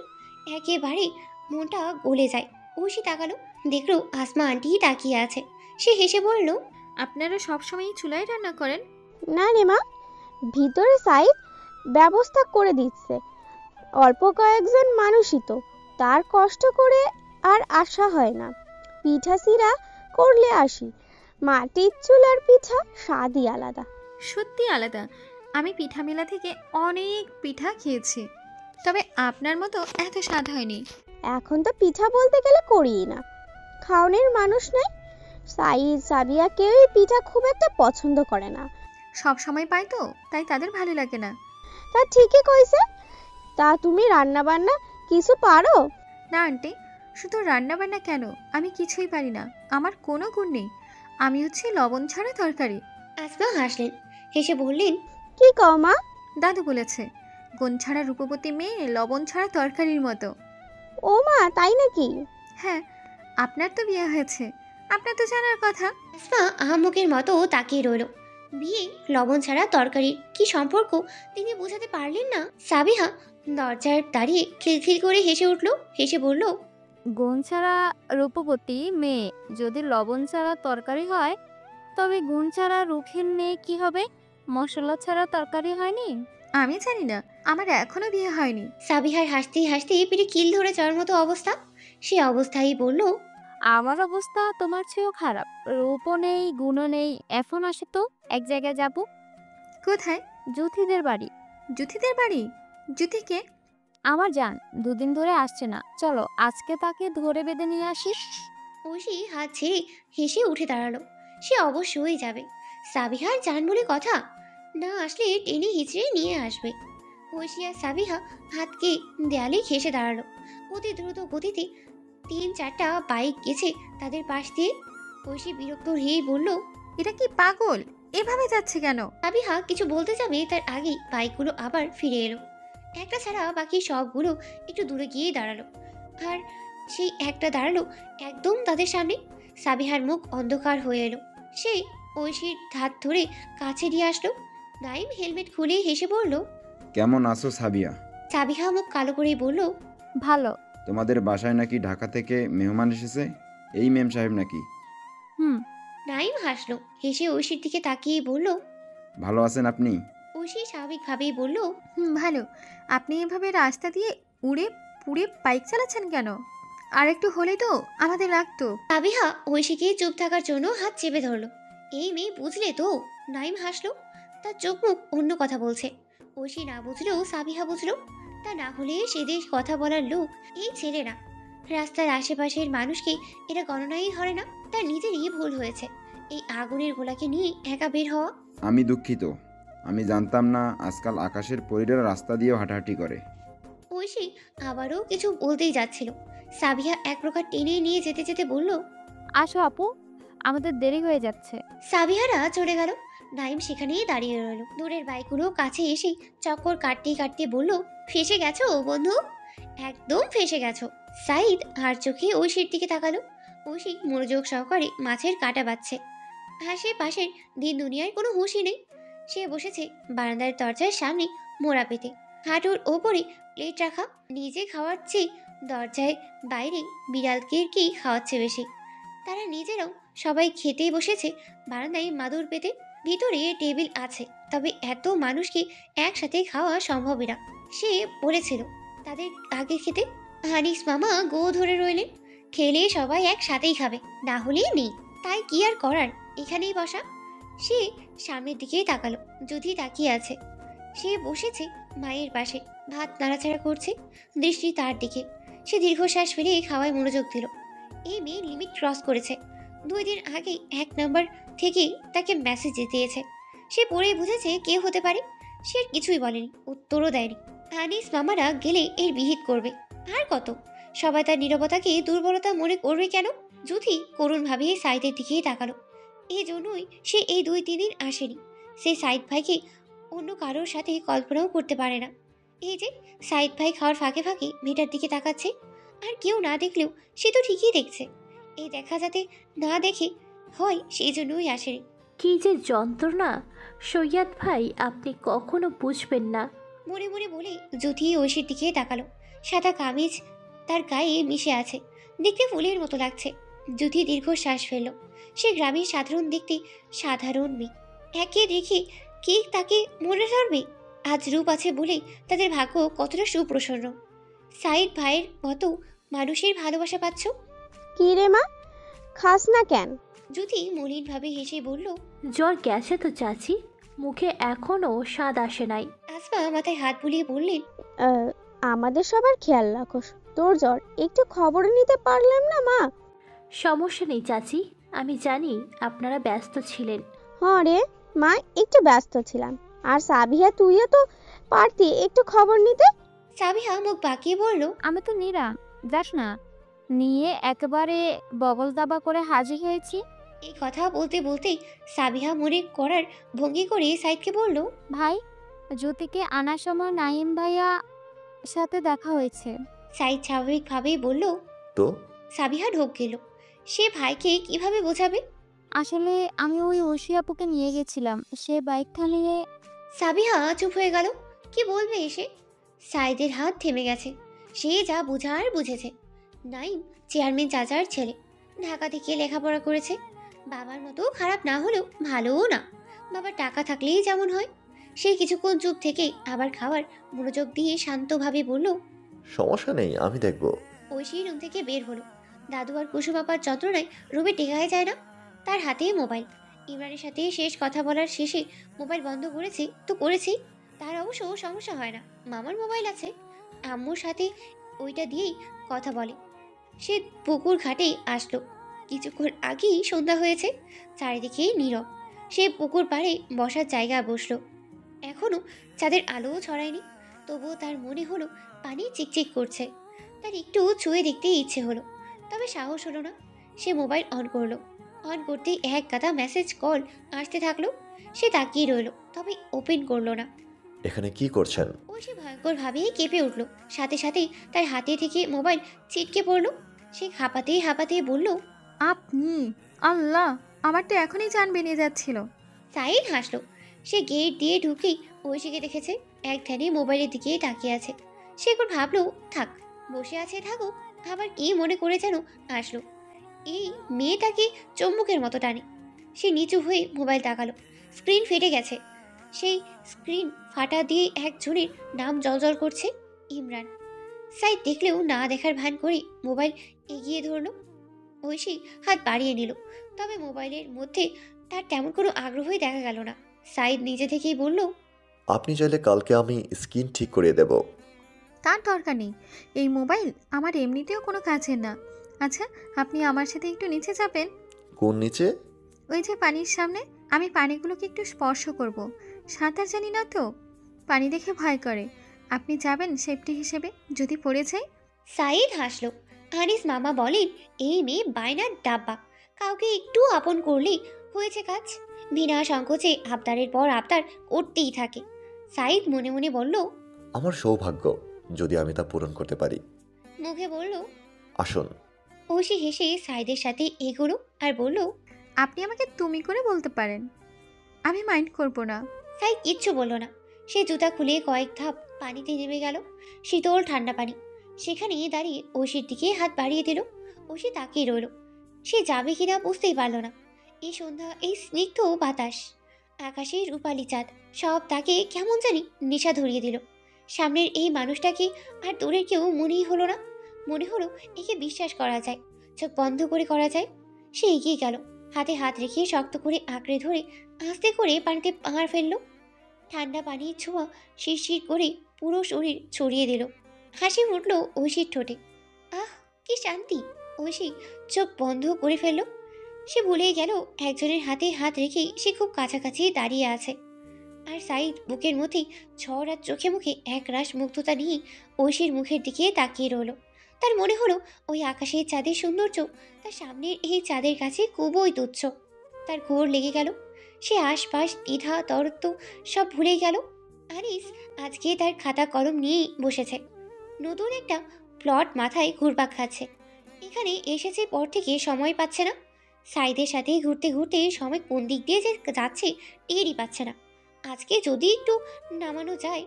একেবারে মনটা গলে যায়। ঐশী তাকালো, দেখলো আসমা আন্টি তাকিয়ে আছে। সে হেসে বলল, আপনারা সবসময়ই চুলায় রান্না করেন? না রে মা, ভিতরে সাইড ব্যবস্থা করে দিচ্ছে। অল্প কয়েকজন মানুষই তো, তার কষ্ট করে আর আসা হয় না। পিঠা সিরা করলে আসি। মাটির চুলার পিঠা স্বাদই আলাদা। সত্যি আলাদা। আমি পিঠা মেলা থেকে অনেক পিঠা খেয়েছি, তবে আপনার মতো এত স্বাদ হয়নি। এখন তো পিঠা বলতে গেলে করিই না, খাওনের মানুষ নাই। সাইদ সাবিয়া কেউই পিঠা খুব একটা পছন্দ করে না। সব সময় পাই তো, তাই তাদের ভালো লাগে না। তা ঠিকই কইছে। তা তুমি রান্না বান্না কিছু পারো? না আন্টি, শুধু রান্না বান্না কেন, আমি কিছুই পারি না। আমার কোনো গুণ নেই। আমি হচ্ছে লবণ ছাড়া তরকারি। আসমা হাসলেন, হেসে বললেন, কি কও মা? দাদু বলেছে গুণ ছাড়া রূপবতী মেয়ে লবণ ছাড়া তরকারির মতো। ও মা, তাই নাকি? হ্যাঁ, আপনার তো বিয়ে হয়েছে, আপনার তো জানার কথা। আসমা আহাম্মকের মতো তাকিয়ে রইল। বিয়ে লবণ ছাড়া তরকারির কি সম্পর্ক তিনি বোঝাতে পারলেন না। সাবিহা দরজার দাঁড়িয়ে খিলখিল করে হেসে উঠল, হেসে বলল, গুণ ছাড়া রূপবতী মেয়ে যদি লবণ ছাড়া তরকারি হয়, তবে গুণ ছাড়া রূপহীন মেয়ে কি হবে? মশলা ছাড়া তরকারি হয়নি? আমি জানি না, আমার এখনো বিয়ে হয়নি। সাবিহার হাসতে হাসতে পিঠে কিল ধরে যাওয়ার মতো অবস্থা। সে অবস্থায় বলল, আমার অবস্থা তোমার চেয়েও খারাপ। রূপও নেই, গুণও নেই। এখন আসে তো এক জায়গায় যাব। কোথায়? জুথিদের বাড়ি। জুথিদের বাড়ি? জুথিকে? আমার জান, দুদিন ধরে আসছে না। চলো আজকে তাকে ধরে বেঁধে নিয়ে আসি। ঐশী হাত ছেড়ে হেসে উঠে দাঁড়ালো। সে অবশ্যই যাবে। সাবিহার জান বলে কথা, না আসলে টেনে হিচড়ে নিয়ে আসবে। ঐশী আর সাবিহা হাতকে দেয়ালে ঘেঁষে দাঁড়ালো। অতি দ্রুত গতিতে 3-4টা বাইক গেছে তাদের পাশ দিয়ে। ঐশী বিরক্ত হয়েই বলল, এটা কি পাগল? এভাবে যাচ্ছে কেন? সাবিহা কিছু বলতে যাবে তার আগেই বাইকগুলো আবার ফিরে এলো। একটা ছাড়া বাকি সবগুলো একটু দূরে গিয়ে দাঁড়ালো। আর সেই একটা দাঁড়ালো একদম তাদের সামনে। সাবিহার মুখ অন্ধকার হয়ে এলো। সে ঐশীর হাত ধরে কাছে নিয়ে আসলো। নাইম হেলমেট খুলে হেসে বলল, কেমন আছো সাবিয়া? সাবিহা মুখ কালো করেই বলল, ভালো। তোমাদের বাসায় নাকি ঢাকা থেকে মেহমান এসেছে? এই মেম সাহেব নাকি? হুম। নাইম হাসলো, হেসে ঐশীর দিকে তাকিয়ে বলল, ভালো আছেন আপনি? ঐশী স্বাভাবিকভাবেই বলল, ভালো। আপনি এভাবে রাস্তা দিয়ে উড়ে পুড়ে বাইক চালাচ্ছেন কেন? আর একটু হলেই তো আমাদের লাগতো। সাবিহা ঐশীকে চুপ থাকার জন্য হাত চেপে ধরলো। এই মেয়ে বুঝলে তো? নাইম হাসলো, তার চোখ মুখ অন্য কথা বলছে। ঐশী না বুঝলেও সাবিহা বুঝলো। তা না হলে সেদের কথা বলার লোক এই ছেলেরা। রাস্তার আশেপাশের মানুষকে এটা গণনাই ধরে না। তার নিজেরই ভুল হয়েছে এই আগুনের গোলাকে নিয়ে একা বের হওয়া। আমি দুঃখিত, আমি জানতাম না আজকাল আকাশের পরীরা রাস্তা দিয়েও হাঁটাহাঁটি করে। ঐশী আবারও কিছু বলতেই যাচ্ছিল। সাবিহা এক প্রকার টেনে নিয়ে যেতে যেতে বলল, আসো আপু, আমাদের দেরি হয়ে যাচ্ছে। সাবিহারা চলে গেল। নাইম সেখানেই দাঁড়িয়ে রইল। দূরের বাইকগুলো কাছে এসেই চক্কর কাটতে কাটতে বলল, ফেসে গেছো বন্ধু, একদম ফেসে গেছো। সাইদ আর চোখে ঐশীর দিকে তাকালো। ঐশী মনোযোগ সহকারে মাছের কাটা বাচ্ছে। হাসে পাশের দিন দুনিয়ার কোনো হুঁশই নেই। সে বসেছে বারান্দার দরজার সামনে মোড়া পেতে, হাঁটুর ওপরে প্লেট রাখা। নিজে খাওয়ার চেয়ে দরজায় বাইরে বিড়ালকে খাওয়াচ্ছে বেশি। তারা নিজেরাও সবাই খেতেই বসেছে বারান্দায় মাদুর পেতে। ভিতরে টেবিল আছে, তবে এত মানুষকে একসাথে খাওয়া সম্ভবই না। সে বলেছিল তাদের আগে খেতে। হানিস মামা গো ধরে রইলেন, খেলে সবাই একসাথেই খাবে, না হলেই নেই। তাই কি আর করার, এখানেই বসা। সে সামনের দিকেই তাকালো। যুধি তাকিয়ে আছে। সে বসেছে মায়ের পাশে, ভাত নাড়াচাড়া করছে, দৃষ্টি তার দিকে। সে দীর্ঘশ্বাস ফেলে খাওয়ায় মনোযোগ দিল। এই মেয়ে লিমিট ক্রস করেছে। 2 দিন আগে 1 নম্বর থেকে তাকে মেসেজ দিয়েছে। সে পড়েই বুঝেছে কে হতে পারে। সে আর কিছুই বলেনি, উত্তরও দেয়নি। হানিস মামারা গেলে এর বিহিত করবে। আর কত, সবাই তার নীরবতাকে দুর্বলতা মনে করবে কেন? যুথি করুণভাবে সাইদের দিকেই তাকালো। এই জন্যই সে এই 2-3 দিন আসেনি। সে সাইদ ভাইকে অন্য কারোর সাথে কল্পনাও করতে পারে না। এই যে সাইদ ভাই খাওয়ার ফাঁকে ফাঁকে মেয়েটার দিকে তাকাচ্ছে, আর কেউ না দেখলেও সে তো ঠিকই দেখছে। এই দেখা যাতে না দেখে হয়, সেই জন্যই আসেনি। কি যে যন্ত্রণা সৈয়দ ভাই, আপনি কখনো বুঝবেন না। মনে মনে বলে যুথি ঐশীর দিকে তাকালো। সাদা কামিজ তার গায়ে মিশে আছে, দেখতে ফুলের মতো লাগছে। যুথি দীর্ঘশ্বাস ফেলল। সে গ্রামের সাধারণ দেখতে সাধারণ মেয়ে, একে দেখে কে তাকে মনে ধরবে? আজ রূপ আছে বলেই তাদের ভাগ্য কতটা সুপ্রসন্ন। সাইদ ভাইয়ের মতো মানুষের ভালোবাসা পাচ্ছ। কি রে মা, খাস না কেন? যুথি মলিনভাবে হেসে বলল, জ্বর গেছে তো চাচি, মুখে এখনো স্বাদ আসে নাই। আসমা মাথায় হাত বুলিয়ে বললেন, আমাদের সবার খেয়াল রাখোস। তোর জ্বর, একটু খবর নিতে পারলাম না মা। সমস্যা নেই চাচি, আমি জানি আপনারা ব্যস্ত ছিলেন। হ্যাঁ রে মা, একটু ব্যস্ত ছিলাম। আর সাবিহা, তুইও তো পারতি একটু খবর নিতে। সাবিহা মুখ বাঁকিয়ে বলল, আমি তো নীরা, যাস না, নিয়ে একেবারে বগল দাবা করে হাজির হয়েছি। এই কথা বলতে বলতেই সাবিহা মনে করার ভঙ্গি করে সাইদকে বলল, ভাই, জ্যোতিকে আনার সময় নাইম ভাইয়া সাথে দেখা হয়েছে। সাইদ স্বাভাবিকভাবেই বলল। তো সাবিহা ঢোক গেল। সে ভাইকে কিভাবে বোঝাবে? আসলে আমি ওই ঐশী আপুকে নিয়ে গেছিলাম, সে বাইক থামিয়ে। সাবিহা চুপ হয়ে গেল। কি বলবে এসে? সাইদের হাত থেমে গেছে। সে যা বোঝার বুঝেছে। নাইম চেয়ারম্যান চাচার ছেলে, ঢাকা থেকে লেখাপড়া করেছে। বাবার মতো খারাপ না হলেও ভালোও না। বাবার টাকা থাকলেই যেমন হয়। সে কিছুক্ষণ চুপ থেকে আবার খাওয়ার মনোযোগ দিয়ে শান্তভাবে বলল, সমস্যা নেই, আমি দেখব। ঐশী রুম থেকে বের হলো। দাদু আর কুসুম আপার যন্ত্রণায় রুমে টেকাই যায় না। তার হাতে মোবাইল। ইমরানের সাথে শেষ কথা বলার শেষে মোবাইল বন্ধ করেছে তো করেছি। তার অবশ্য সমস্যা হয় না, মামার মোবাইল আছে। আম্মুর সাথে ওইটা দিয়েই কথা বলে। সে পুকুর ঘাটে আসলো। কিছুক্ষণ আগেই সন্ধ্যা হয়েছে, চারিদিকে নীরব। সে পুকুর পাড়ে বসার জায়গায় বসলো। এখনো চাঁদের আলোও ছড়ায়নি, তবুও তার মনে হলো পানি চিকচিক করছে। তার একটু ছুঁয়ে দেখতে ইচ্ছে হলো, তবে সাহস হলো না। সে মোবাইল অন করলো। অন করতেই এক গাদা মেসেজ কল আসতে থাকলো। সে তাকিয়ে রইল, তবে ওপেন করলো না। এখানে কি করছেন? ও সে ভয়ঙ্করভাবেই কেঁপে উঠলো। সাথে সাথেই তার হাতে থেকে মোবাইল ছিটকে পড়লো। সে হাঁপাতেই হাঁপাতেই বলল, আপনি? আল্লাহ, আমার তো এখনই জান বেরিয়ে যাচ্ছিল। সাইদ হাসলো। সে গেট দিয়ে ঢুকেই ঐশীকে দেখেছে এক ধ্যানে মোবাইলের দিকে তাকিয়ে আছে। সে এখন ভাবলো থাক, বসে আছে থাকুক। আবার কি মনে করে যেন আসলো, এই মেয়েটাকে চুম্বকের মতো টানে। সে নিচু হয়ে মোবাইল তাকালো। স্ক্রিন ফেটে গেছে। সেই স্ক্রিন ফাটা দিয়ে একজনের নাম জলজল করছে, ইমরান। সাইদ দেখলেও না দেখার ভান করে মোবাইল এগিয়ে ধরলো। ঐশী হাত বাড়িয়ে নিল, তবে মোবাইলের মধ্যে তার তেমন কোনো আগ্রহই দেখা গেল না। সাইদ নিজে থেকেই বলল, আপনি চাইলে কালকে আমি স্ক্রিন ঠিক করিয়ে দেব। তার দরকার নেই, এই মোবাইল আমার এমনিতেও কোনো কাজের না। আচ্ছা, আপনি আমার সাথে একটু নিচে যাবেন? কোন নিচে? ওই যে পানির সামনে। আমি পানিগুলোকে একটু স্পর্শ করব। সাঁতার জানি না তো, পানি দেখে ভয় করে। আপনি যাবেন সেফটি হিসেবে, যদি পড়ে যাই? সাইদ হাসলো। আনিস মামা বলেন, এই মেয়ে বায়নার ডাব্বা, কাউকে একটু আপন করলেই হয়েছে কাজ। বিনা সংকোচে আবদারের পর আবদার করতেই থাকে। সাইদ মনে মনে বলল, আমার সৌভাগ্য যদি আমি তা পূরণ করতে পারি। মুখে বলল, আসুন। ঐশী হেসে সাইদের সাথে এগোলো আর বলল, আপনি আমাকে তুমি করে বলতে পারেন, আমি মাইন্ড করব না। সাইদ কিচ্ছু বলল না। সে জুতা খুলে কয়েক ধাপ পানিতে নেমে গেল, শীতল ঠান্ডা পানি। সেখানে দাঁড়িয়ে ঐশীর দিকে হাত বাড়িয়ে দিল। ঐশী তাকিয়ে রইল। সে যাবে কিনা বুঝতেই পারল না। এই সন্ধ্যা, এই স্নিগ্ধ বাতাস, আকাশে রূপালি চাঁদ, সব তাকে কেমন জানি নেশা ধরিয়ে দিল। সামনের এই মানুষটাকে আর দূরের কেউ মনেই হলো না। মনে হলো একে বিশ্বাস করা যায়, চোখ বন্ধ করে করা যায়। সে এগিয়ে গেল, হাতে হাত রেখে শক্ত করে আঁকড়ে ধরে আস্তে করে পানিতে পাহাড় ফেললো। ঠান্ডা পানির ছোঁয়া শিরশির করে পুরো শরীর ছড়িয়ে দিল। হাসি উঠল ঐশীর ঠোঁটে। আহ, কি শান্তি! ঐশী চোখ বন্ধ করে ফেলল। সে ভুলেই গেল একজনের হাতে হাত রেখেই সে খুব কাছাকাছি দাঁড়িয়ে আছে। আর সাইদ বুকের মধ্যে ঝড় আর চোখে মুখে এক রাশ মুগ্ধতা নিয়ে ঐশীর মুখের দিকে তাকিয়ে রইল। তার মনে হলো ওই আকাশের চাঁদের সৌন্দর্য তার সামনের এই চাঁদের কাছে খুবই তুচ্ছ। তার ঘোর লেগে গেল। সে আশপাশ দ্বিধা তরত্ব সব ভুলে গেল। আনিস আজকে তার খাতা কলম নিয়েই বসেছে। নতুন একটা প্লট মাথায় ঘুরপাক খাচ্ছে। এখানে এসেছে পর থেকে সময় পাচ্ছে না। সাইদের সাথে ঘুরতে ঘুরতে সময় কোন দিক দিয়ে যে যাচ্ছে টেরই পাচ্ছে না। আজকে যদি একটু নামানো যায়।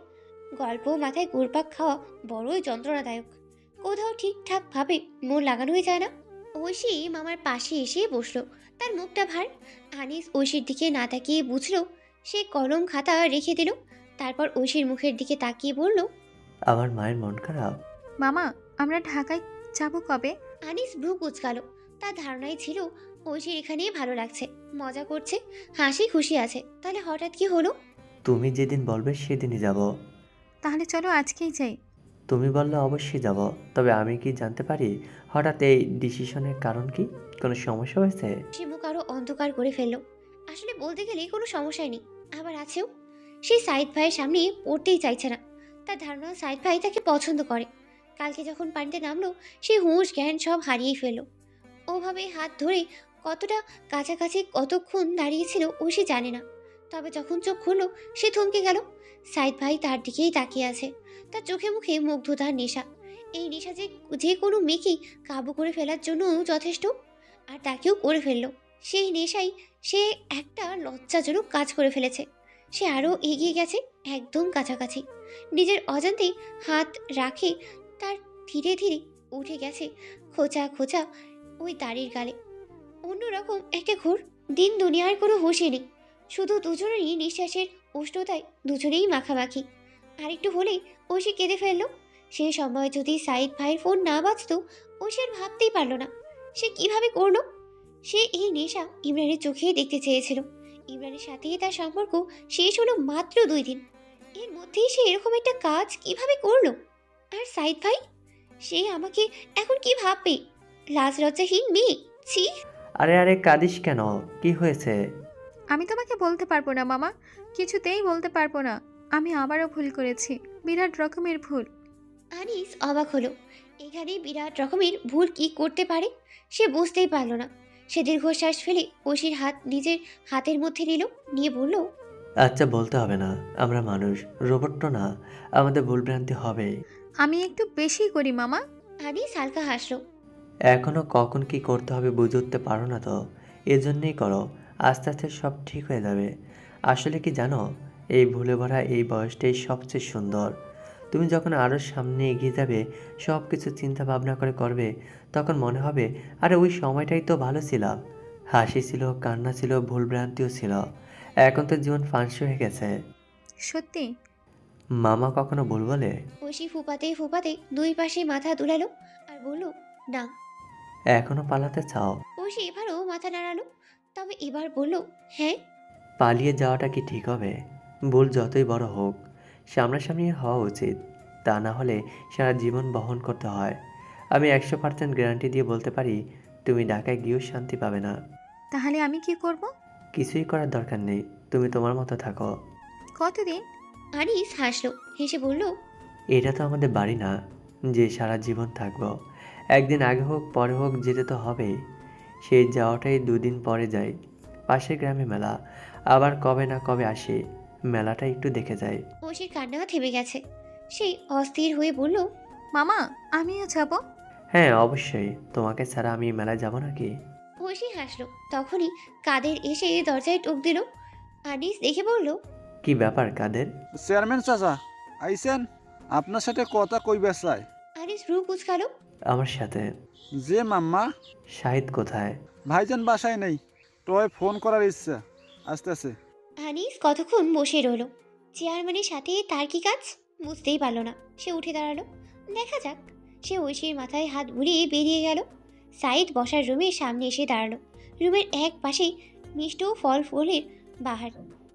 গল্প মাথায় ঘুরপাক খাওয়া বড়ই যন্ত্রণাদায়ক। কোথাও ঠিকঠাকভাবে মন লাগানোই যায় না। ঐশী মামার পাশে এসে বসলো। তার মুখটা ভার। আনিস ঐশীর দিকে না তাকিয়ে বুঝলো। সে কলম খাতা রেখে দিল। তারপর ঐশীর মুখের দিকে তাকিয়ে বলল, আমার মায়ের মন খারাপ। মামা, আমরা ঢাকায় যাব কবে? আনিস ভ্রু কুচকালো। তার ধারণাই ছিল ঐশীর এখানেই ভালো লাগছে, মজা করছে, হাসি খুশি আছে। তাহলে হঠাৎ কি হলো? তুমি যেদিন বলবে সেদিনই যাব। তাহলে চলো আজকেই যাই। তুমি বললে অবশ্যই যাব, তবে আমি কি জানতে পারি হঠাৎ এই ডিসিশনের কারণ কি? কোনো সমস্যা হয়েছে? সে মুখ আরো অন্ধকার করে ফেললো। আসলে বলতে গেলে কোনো সমস্যাই নেই, আবার আছেও। সে সাইদ ভাইয়ের সামনে পড়তেই চাইছে না। তার ধারণা সাইদ ভাই তাকে পছন্দ করে। কালকে যখন পানিতে নামলো সে হুঁশ জ্ঞান সব হারিয়ে ফেললো। ওভাবে হাত ধরে কতটা কাছাকাছি কতক্ষণ দাঁড়িয়েছিল ও সে জানে না। তবে যখন চোখ খুললো সে থমকে গেল। সাইদ ভাই তার দিকেই তাকিয়ে আছে। তার চোখে মুখে মুগ্ধতার নেশা। এই নেশা যে কোনো মেয়েকেই কাবু করে ফেলার জন্য যথেষ্ট। আর তাকেও করে ফেললো। সেই নেশাই সে একটা লজ্জাজনক কাজ করে ফেলেছে। সে আরও এগিয়ে গেছে, একদম কাছাকাছি। নিজের অজান্তেই হাত রাখে তার ধীরে ধীরে উঠে গেছে খোঁচা খোঁচা ওই দাড়ির গালে। অন্যরকম একটা ঘোর। দিন দুনিয়ার কোনো হুঁশই নেই। শুধু দুজনেরই নিঃশ্বাসের উষ্ণতায় দুজনেই মাখামাখি। আরেকটু হলেই ঐশী কেঁদে ফেললো। সেই সময় যদি সাইদ ভাইয়ের ফোন না বাজতো ঐশী আর ভাবতেই পারল না সে কিভাবে করলো। সে এই নেশা ইমরানের চোখেই দেখতে চেয়েছিল। ইমরানের সাথে তার সম্পর্ক শেষ হলো মাত্র 2 দিন। এর মধ্যেই সে এরকম একটা কাজ কিভাবে করলো? আর সাইদ ভাই, সে আমাকে এখন কি ভাববে? লাজ লজ্জাহীন মেয়ে, ছি। আরে আরে কাঁদিস কেন? কি হয়েছে? আমি তোমাকে বলতে পারবো না মামা, কিছুতেই বলতে পারবো না। আমি আবারও ভুল করেছি, বিরাট রকমের ভুল। আনিস অবাক হলো। এখানে বিরাট রকমের ভুল কি করতে পারে সে বুঝতেই পারল না। সে দীর্ঘশ্বাস ফেলে ঐশীর হাত নিজের হাতের মধ্যে নিল, নিয়ে বলল, আচ্ছা বলতে হবে না, আমরা মানুষ, রোবট তো না, আমাদের ভুলভ্রান্তি হবে। আমি একটু বেশি করি মামা। আনিস হালকা হাসলো। এখনো কখন কি করতে হবে বুঝে উঠতে পারো না তো, এজন্যই করো। আস্তে আস্তে সব ঠিক হয়ে যাবে। আসলে কি জানো, এই ভুলে ভরা এই বয়সটাই সবচেয়ে সুন্দর। তুমি যখন আরও সামনে এগিয়ে যাবে, সব কিছু চিন্তা ভাবনা করে করবে, তখন মনে হবে আরে ওই সময়টাই তো ভালো ছিলাম। হাসি ছিল, কান্না ছিল, ভুলভ্রান্তিও ছিল। এখন তো জীবন ফাঁসি হয়ে গেছে। সত্যি? মামা কখনো ভুল বলে? ঐশী ফুপাতে ফুপাতে 2 পাশে মাথা দুলালো আর বলল, না। এখনো পালাতে চাও? ঐশী এবারও মাথা নাড়ালো, তবে এবার বলল, হ্যাঁ। পালিয়ে যাওয়াটা কি ঠিক হবে? ভুল যতই বড় হোক সামনাসামনি হওয়া উচিত, তা না হলে সারা জীবন বহন করতে হয়। আমি 100% গ্যারান্টি দিয়ে বলতে পারি তুমি ঢাকায় গিয়েও শান্তি পাবে না। তাহলে আমি কি করব? কিছুই করার দরকার নেই, তুমি তোমার মতো থাকো। কতদিন? আনিস হাসলো, হেসে বলল, এটা তো আমাদের বাড়ি না যে সারা জীবন থাকবো। একদিন আগে হোক পরে হোক যেতে তো হবেই। সেই যাওয়াটাই দুদিন পরে যায়। পাশের গ্রামে মেলা, আবার কবে না কবে আসে, মেলাটা একটু দেখে যায়। ঐশীর কান্না থেমে গেছে। সে অস্থির হয়ে বলল, মামা আমিও যাব। হ্যাঁ অবশ্যই, তোমাকে ছাড়া আমি মেলায় যাব নাকি? ঐশী হাসলো। তখনই কাদের এসে দরজায় টোক দিল। আনিস দেখে বলল, কি ব্যাপার কাদের? চেয়ারম্যান চাচা আইসেন, আপনার সাথে কথা কইবে চাই। আনিস ভ্রু কুচকালো। আমার সাথে? যে মাম্মা। শাহিদ কোথায়? ভাইজান বাসায় নেই, তোয় ফোন করার ইচ্ছা আসতেছে। আনিস কতক্ষণ বসে রইল। চেয়ারম্যানের সাথে তার কি কাজ বুঝতেই পারল না। সে উঠে দাঁড়ালো। দেখা যাক। সে ঐশীর মাথায় হাত বুলিয়ে বেরিয়ে গেল। সাইদ বসার রুমের সামনে এসে দাঁড়ালো। রুমের এক পাশেই মিষ্ট ফল ফুলের বাহার।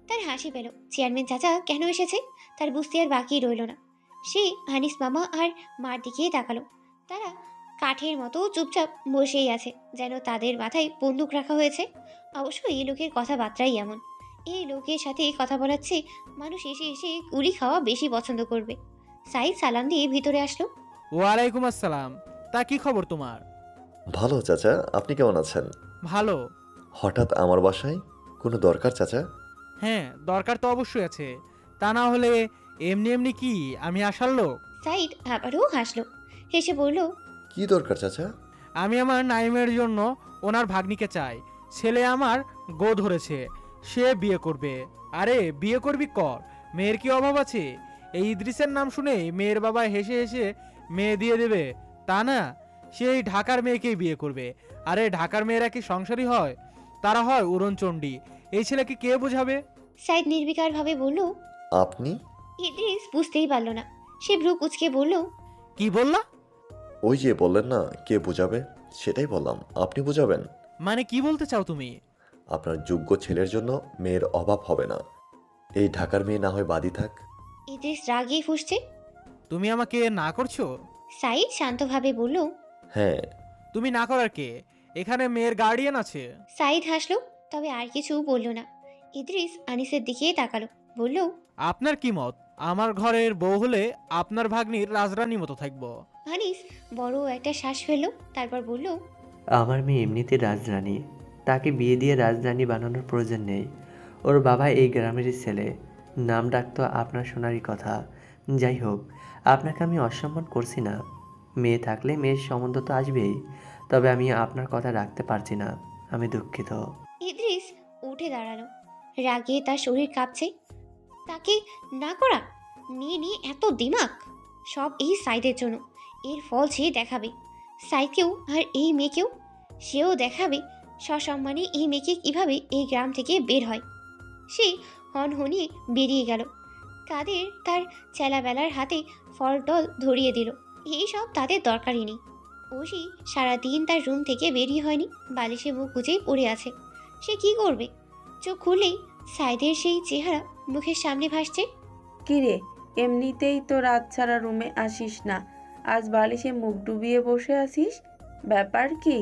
তার হাসি পেল। চেয়ারম্যান চাচা কেন এসেছে তার বুঝতে আর বাকি রইল না। সে আনিস মামা আর মার দিকে তাকালো। তারা কাঠের মতো চুপচাপ বসেই আছে, যেন তাদের মাথায় বন্দুক রাখা হয়েছে। অবশ্য এই লোকের কথাবার্তাই এমন। এই লোকের সাথে কথা বলার চেয়ে মানুষ এসে এসে গুলি খাওয়া বেশি পছন্দ করবে। সাইদ সালাম দিয়ে ভিতরে আসলো। ওয়ালাইকুম আসসালাম। তা কি খবর তোমার? ভালো চাচা, আপনি কেমন আছেন? ভালো। হঠাৎ আমার বাসায় কোনো দরকার চাচা? হ্যাঁ দরকার তো অবশ্যই আছে, তা না হলে এমনি এমনি কি আমি আসার লোক? সাইদ আবারও হাসলো। হেসে বলল, কি দরকার চাচা? আমি আমার নাইমের জন্য ওনার ভাগ্নিকে চাই। ছেলে আমার গো ধরেছে, সে বিয়ে করবে। আরে বিয়ে করবি কর, মেয়ের কি অভাব আছে? এই ইদ্রিসের নাম শুনে মেয়ের বাবা হেসে হেসে মেয়ে দিয়ে দেবে তা না, সেই ঢাকার মেয়েকেই বিয়ে করবে। আরে ঢাকার মেয়েরা কি সংসারী হয়? তারা হয় উড়নচণ্ডী। এই ছেলেকে কে বোঝাবে? সাইদ নির্বিকার ভাবে বলল, আপনি? ইদ্রিস বুঝতেই পারল না। সে ভ্রু কুচকে বলল, কি বললা? ওই যে বললেন না কে বোঝাবে, সেটাই বললাম। আপনি বোঝাবেন? মানে কি বলতে চাও তুমি? আপনার যোগ্য ছেলের জন্য মেয়ের অভাব হবে না। এই ঢাকার মেয়ে না হয় বাদী থাক। ইদ্রিস রাগে ফুঁসছে। তুমি আমাকে না করছো? সাইদ শান্তভাবে বলল, হ্যাঁ। তুমি না করার কে? এখানে মেয়ের গার্ডিয়ান আছে। সাইদ হাসলো, তবে আর কিছু বলল না। ইদ্রিস আনিসের দিকে তাকালো, বলল, আপনার কি মত? আমার ঘরের বউ হলে আপনার ভাগ্নির রাজরানীর মতো থাকবো। আনিস বড় একটা শ্বাস ফেললো, তারপর বলল, আমার মেয়ে এমনিতে রাজরানী, তাকে বিয়ে দিয়ে রাজরানী বানানোর প্রয়োজন নেই। ওর বাবা এই গ্রামেরই ছেলে, নাম ডাকতো আপনার শোনারই কথা। যাই হোক, আপনাকে আমি অসম্মান করছি না। মেয়ে থাকলে মেয়ের সম্বন্ধ তো আসবেই, তবে আমি আপনার কথা রাখতে পারছি না, আমি দুঃখিত। ইদ্রিস উঠে দাঁড়ালো। রাগে তার শরীর কাঁপছে। তাকে না করা? মেয়ে নিয়ে এত দিমাগ? সব এই সাইদের জন্য। এর ফল সে দেখাবে, সাইদকেও আর এই মেয়েকেও। সেও দেখাবে সসম্মানে এই মেয়েকে কিভাবে এই গ্রাম থেকে বের হয়। সে হনহনিয়ে বেরিয়ে গেল। কাদের তার চেলাবেলার হাতে ফল টল ধরিয়ে দিল। এইসব তাদের দরকারই নেই। ঐশী সারাদিন তার রুম থেকে বেরিয়ে হয়নি, বালিশে মুখ গুজেই পড়ে আছে। সে কি করবে? চোখ খুললেই সাইদের সেই চেহারা মুখের সামনে ভাসছে। কিরে, এমনিতেই তো রাত ছাড়া রুমে আসিস না, আজ বালিশে মুখ ডুবিয়ে বসে আছিস, ব্যাপার কি?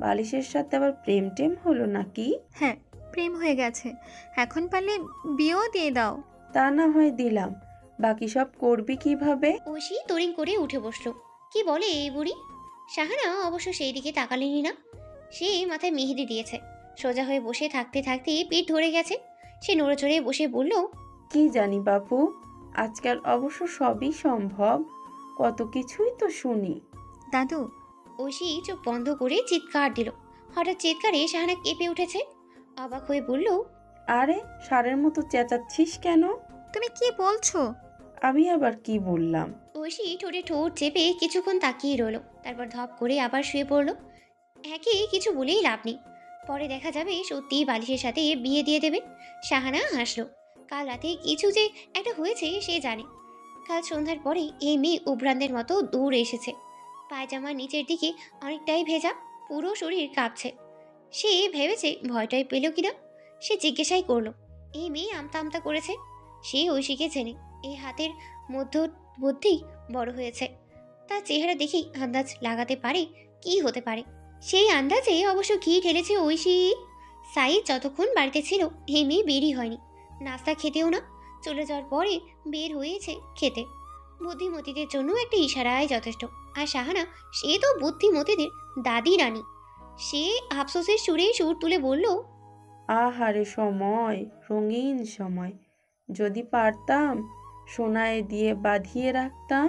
বালিশের সাথে আবার প্রেম টেম হলো নাকি? হ্যাঁ প্রেম হয়ে গেছে, এখন পারলে বিয়েও দিয়ে দাও। তা না হয় দিলাম, বাকি সব করবি কিভাবে? ঐশী তরিং করে উঠে বসলো। কি বলে এই বুড়ি? শাহানা অবশ্য সেই দিকে তাকালেনি না। সে মাথায় মেহেদি দিয়েছে। সোজা হয়ে বসে থাকতে থাকতে পিঠ ধরে গেছে। সে নড়ে চড়ে বসে বলল, কি জানি বাপু, আজকাল অবশ্য সবই সম্ভব, কত কিছুই তো শুনি। দাদু। ঐশী চোখ বন্ধ করে চিৎকার দিল। হঠাৎ চিৎকারে শাহানা কেঁপে উঠেছে। অবাক হয়ে বলল, আরে ষাঁড়ের মতো চেঁচাচ্ছিস কেন? তুমি কি বলছো? আমি আবার কি বললাম? ঐশী ঠোঁটে ঠোঁট চেপে কিছুক্ষণ তাকিয়ে রইল, তারপর ধপ করে আবার শুয়ে পড়ল। একে কিছু বলেই লাভ নেই, পরে দেখা যাবে সত্যি বালিশের সাথে বিয়ে দিয়ে দেবে। শাহানা হাসলো। কাল রাতে কিছু যে একটা হয়েছে সে জানে। কাল সন্ধ্যার পরে এই মেয়ে উভ্রান্তের মতো দৌড়ে এসেছে। পায়জামার নিচের দিকে অনেকটাই ভেজা, পুরো শরীর কাঁপছে। সে ভেবেছে ভয়টাই পেল কিনা। সে জিজ্ঞাসাই করলো, এই মেয়ে আমতা আমতা করেছে। সে ঐশীকে চেনে, এই হাতের মধ্যেই বড় হয়েছে। তার চেহারা দেখেই আন্দাজ লাগাতে পারে কি হতে পারে। সেই আন্দাজে অবশ্য কি ঠেলেছে ঐশী। সাইদ যতক্ষণ বাড়িতে ছিল এই মেয়ে বেরই হয়নি, নাস্তা খেতেও না। চলে যাওয়ার পরে বের হয়েছে খেতে। বুদ্ধিমতীদের জন্য একটা ইশারায় যথেষ্ট। আর শাহানা, সে তো বুদ্ধিমতীদের দাদি রানী। সে আফসোসের সুরে সুর তুলে বলল, আহারে সময়, রঙিন সময়, যদি পারতাম সোনায় দিয়ে বাঁধিয়ে রাখতাম।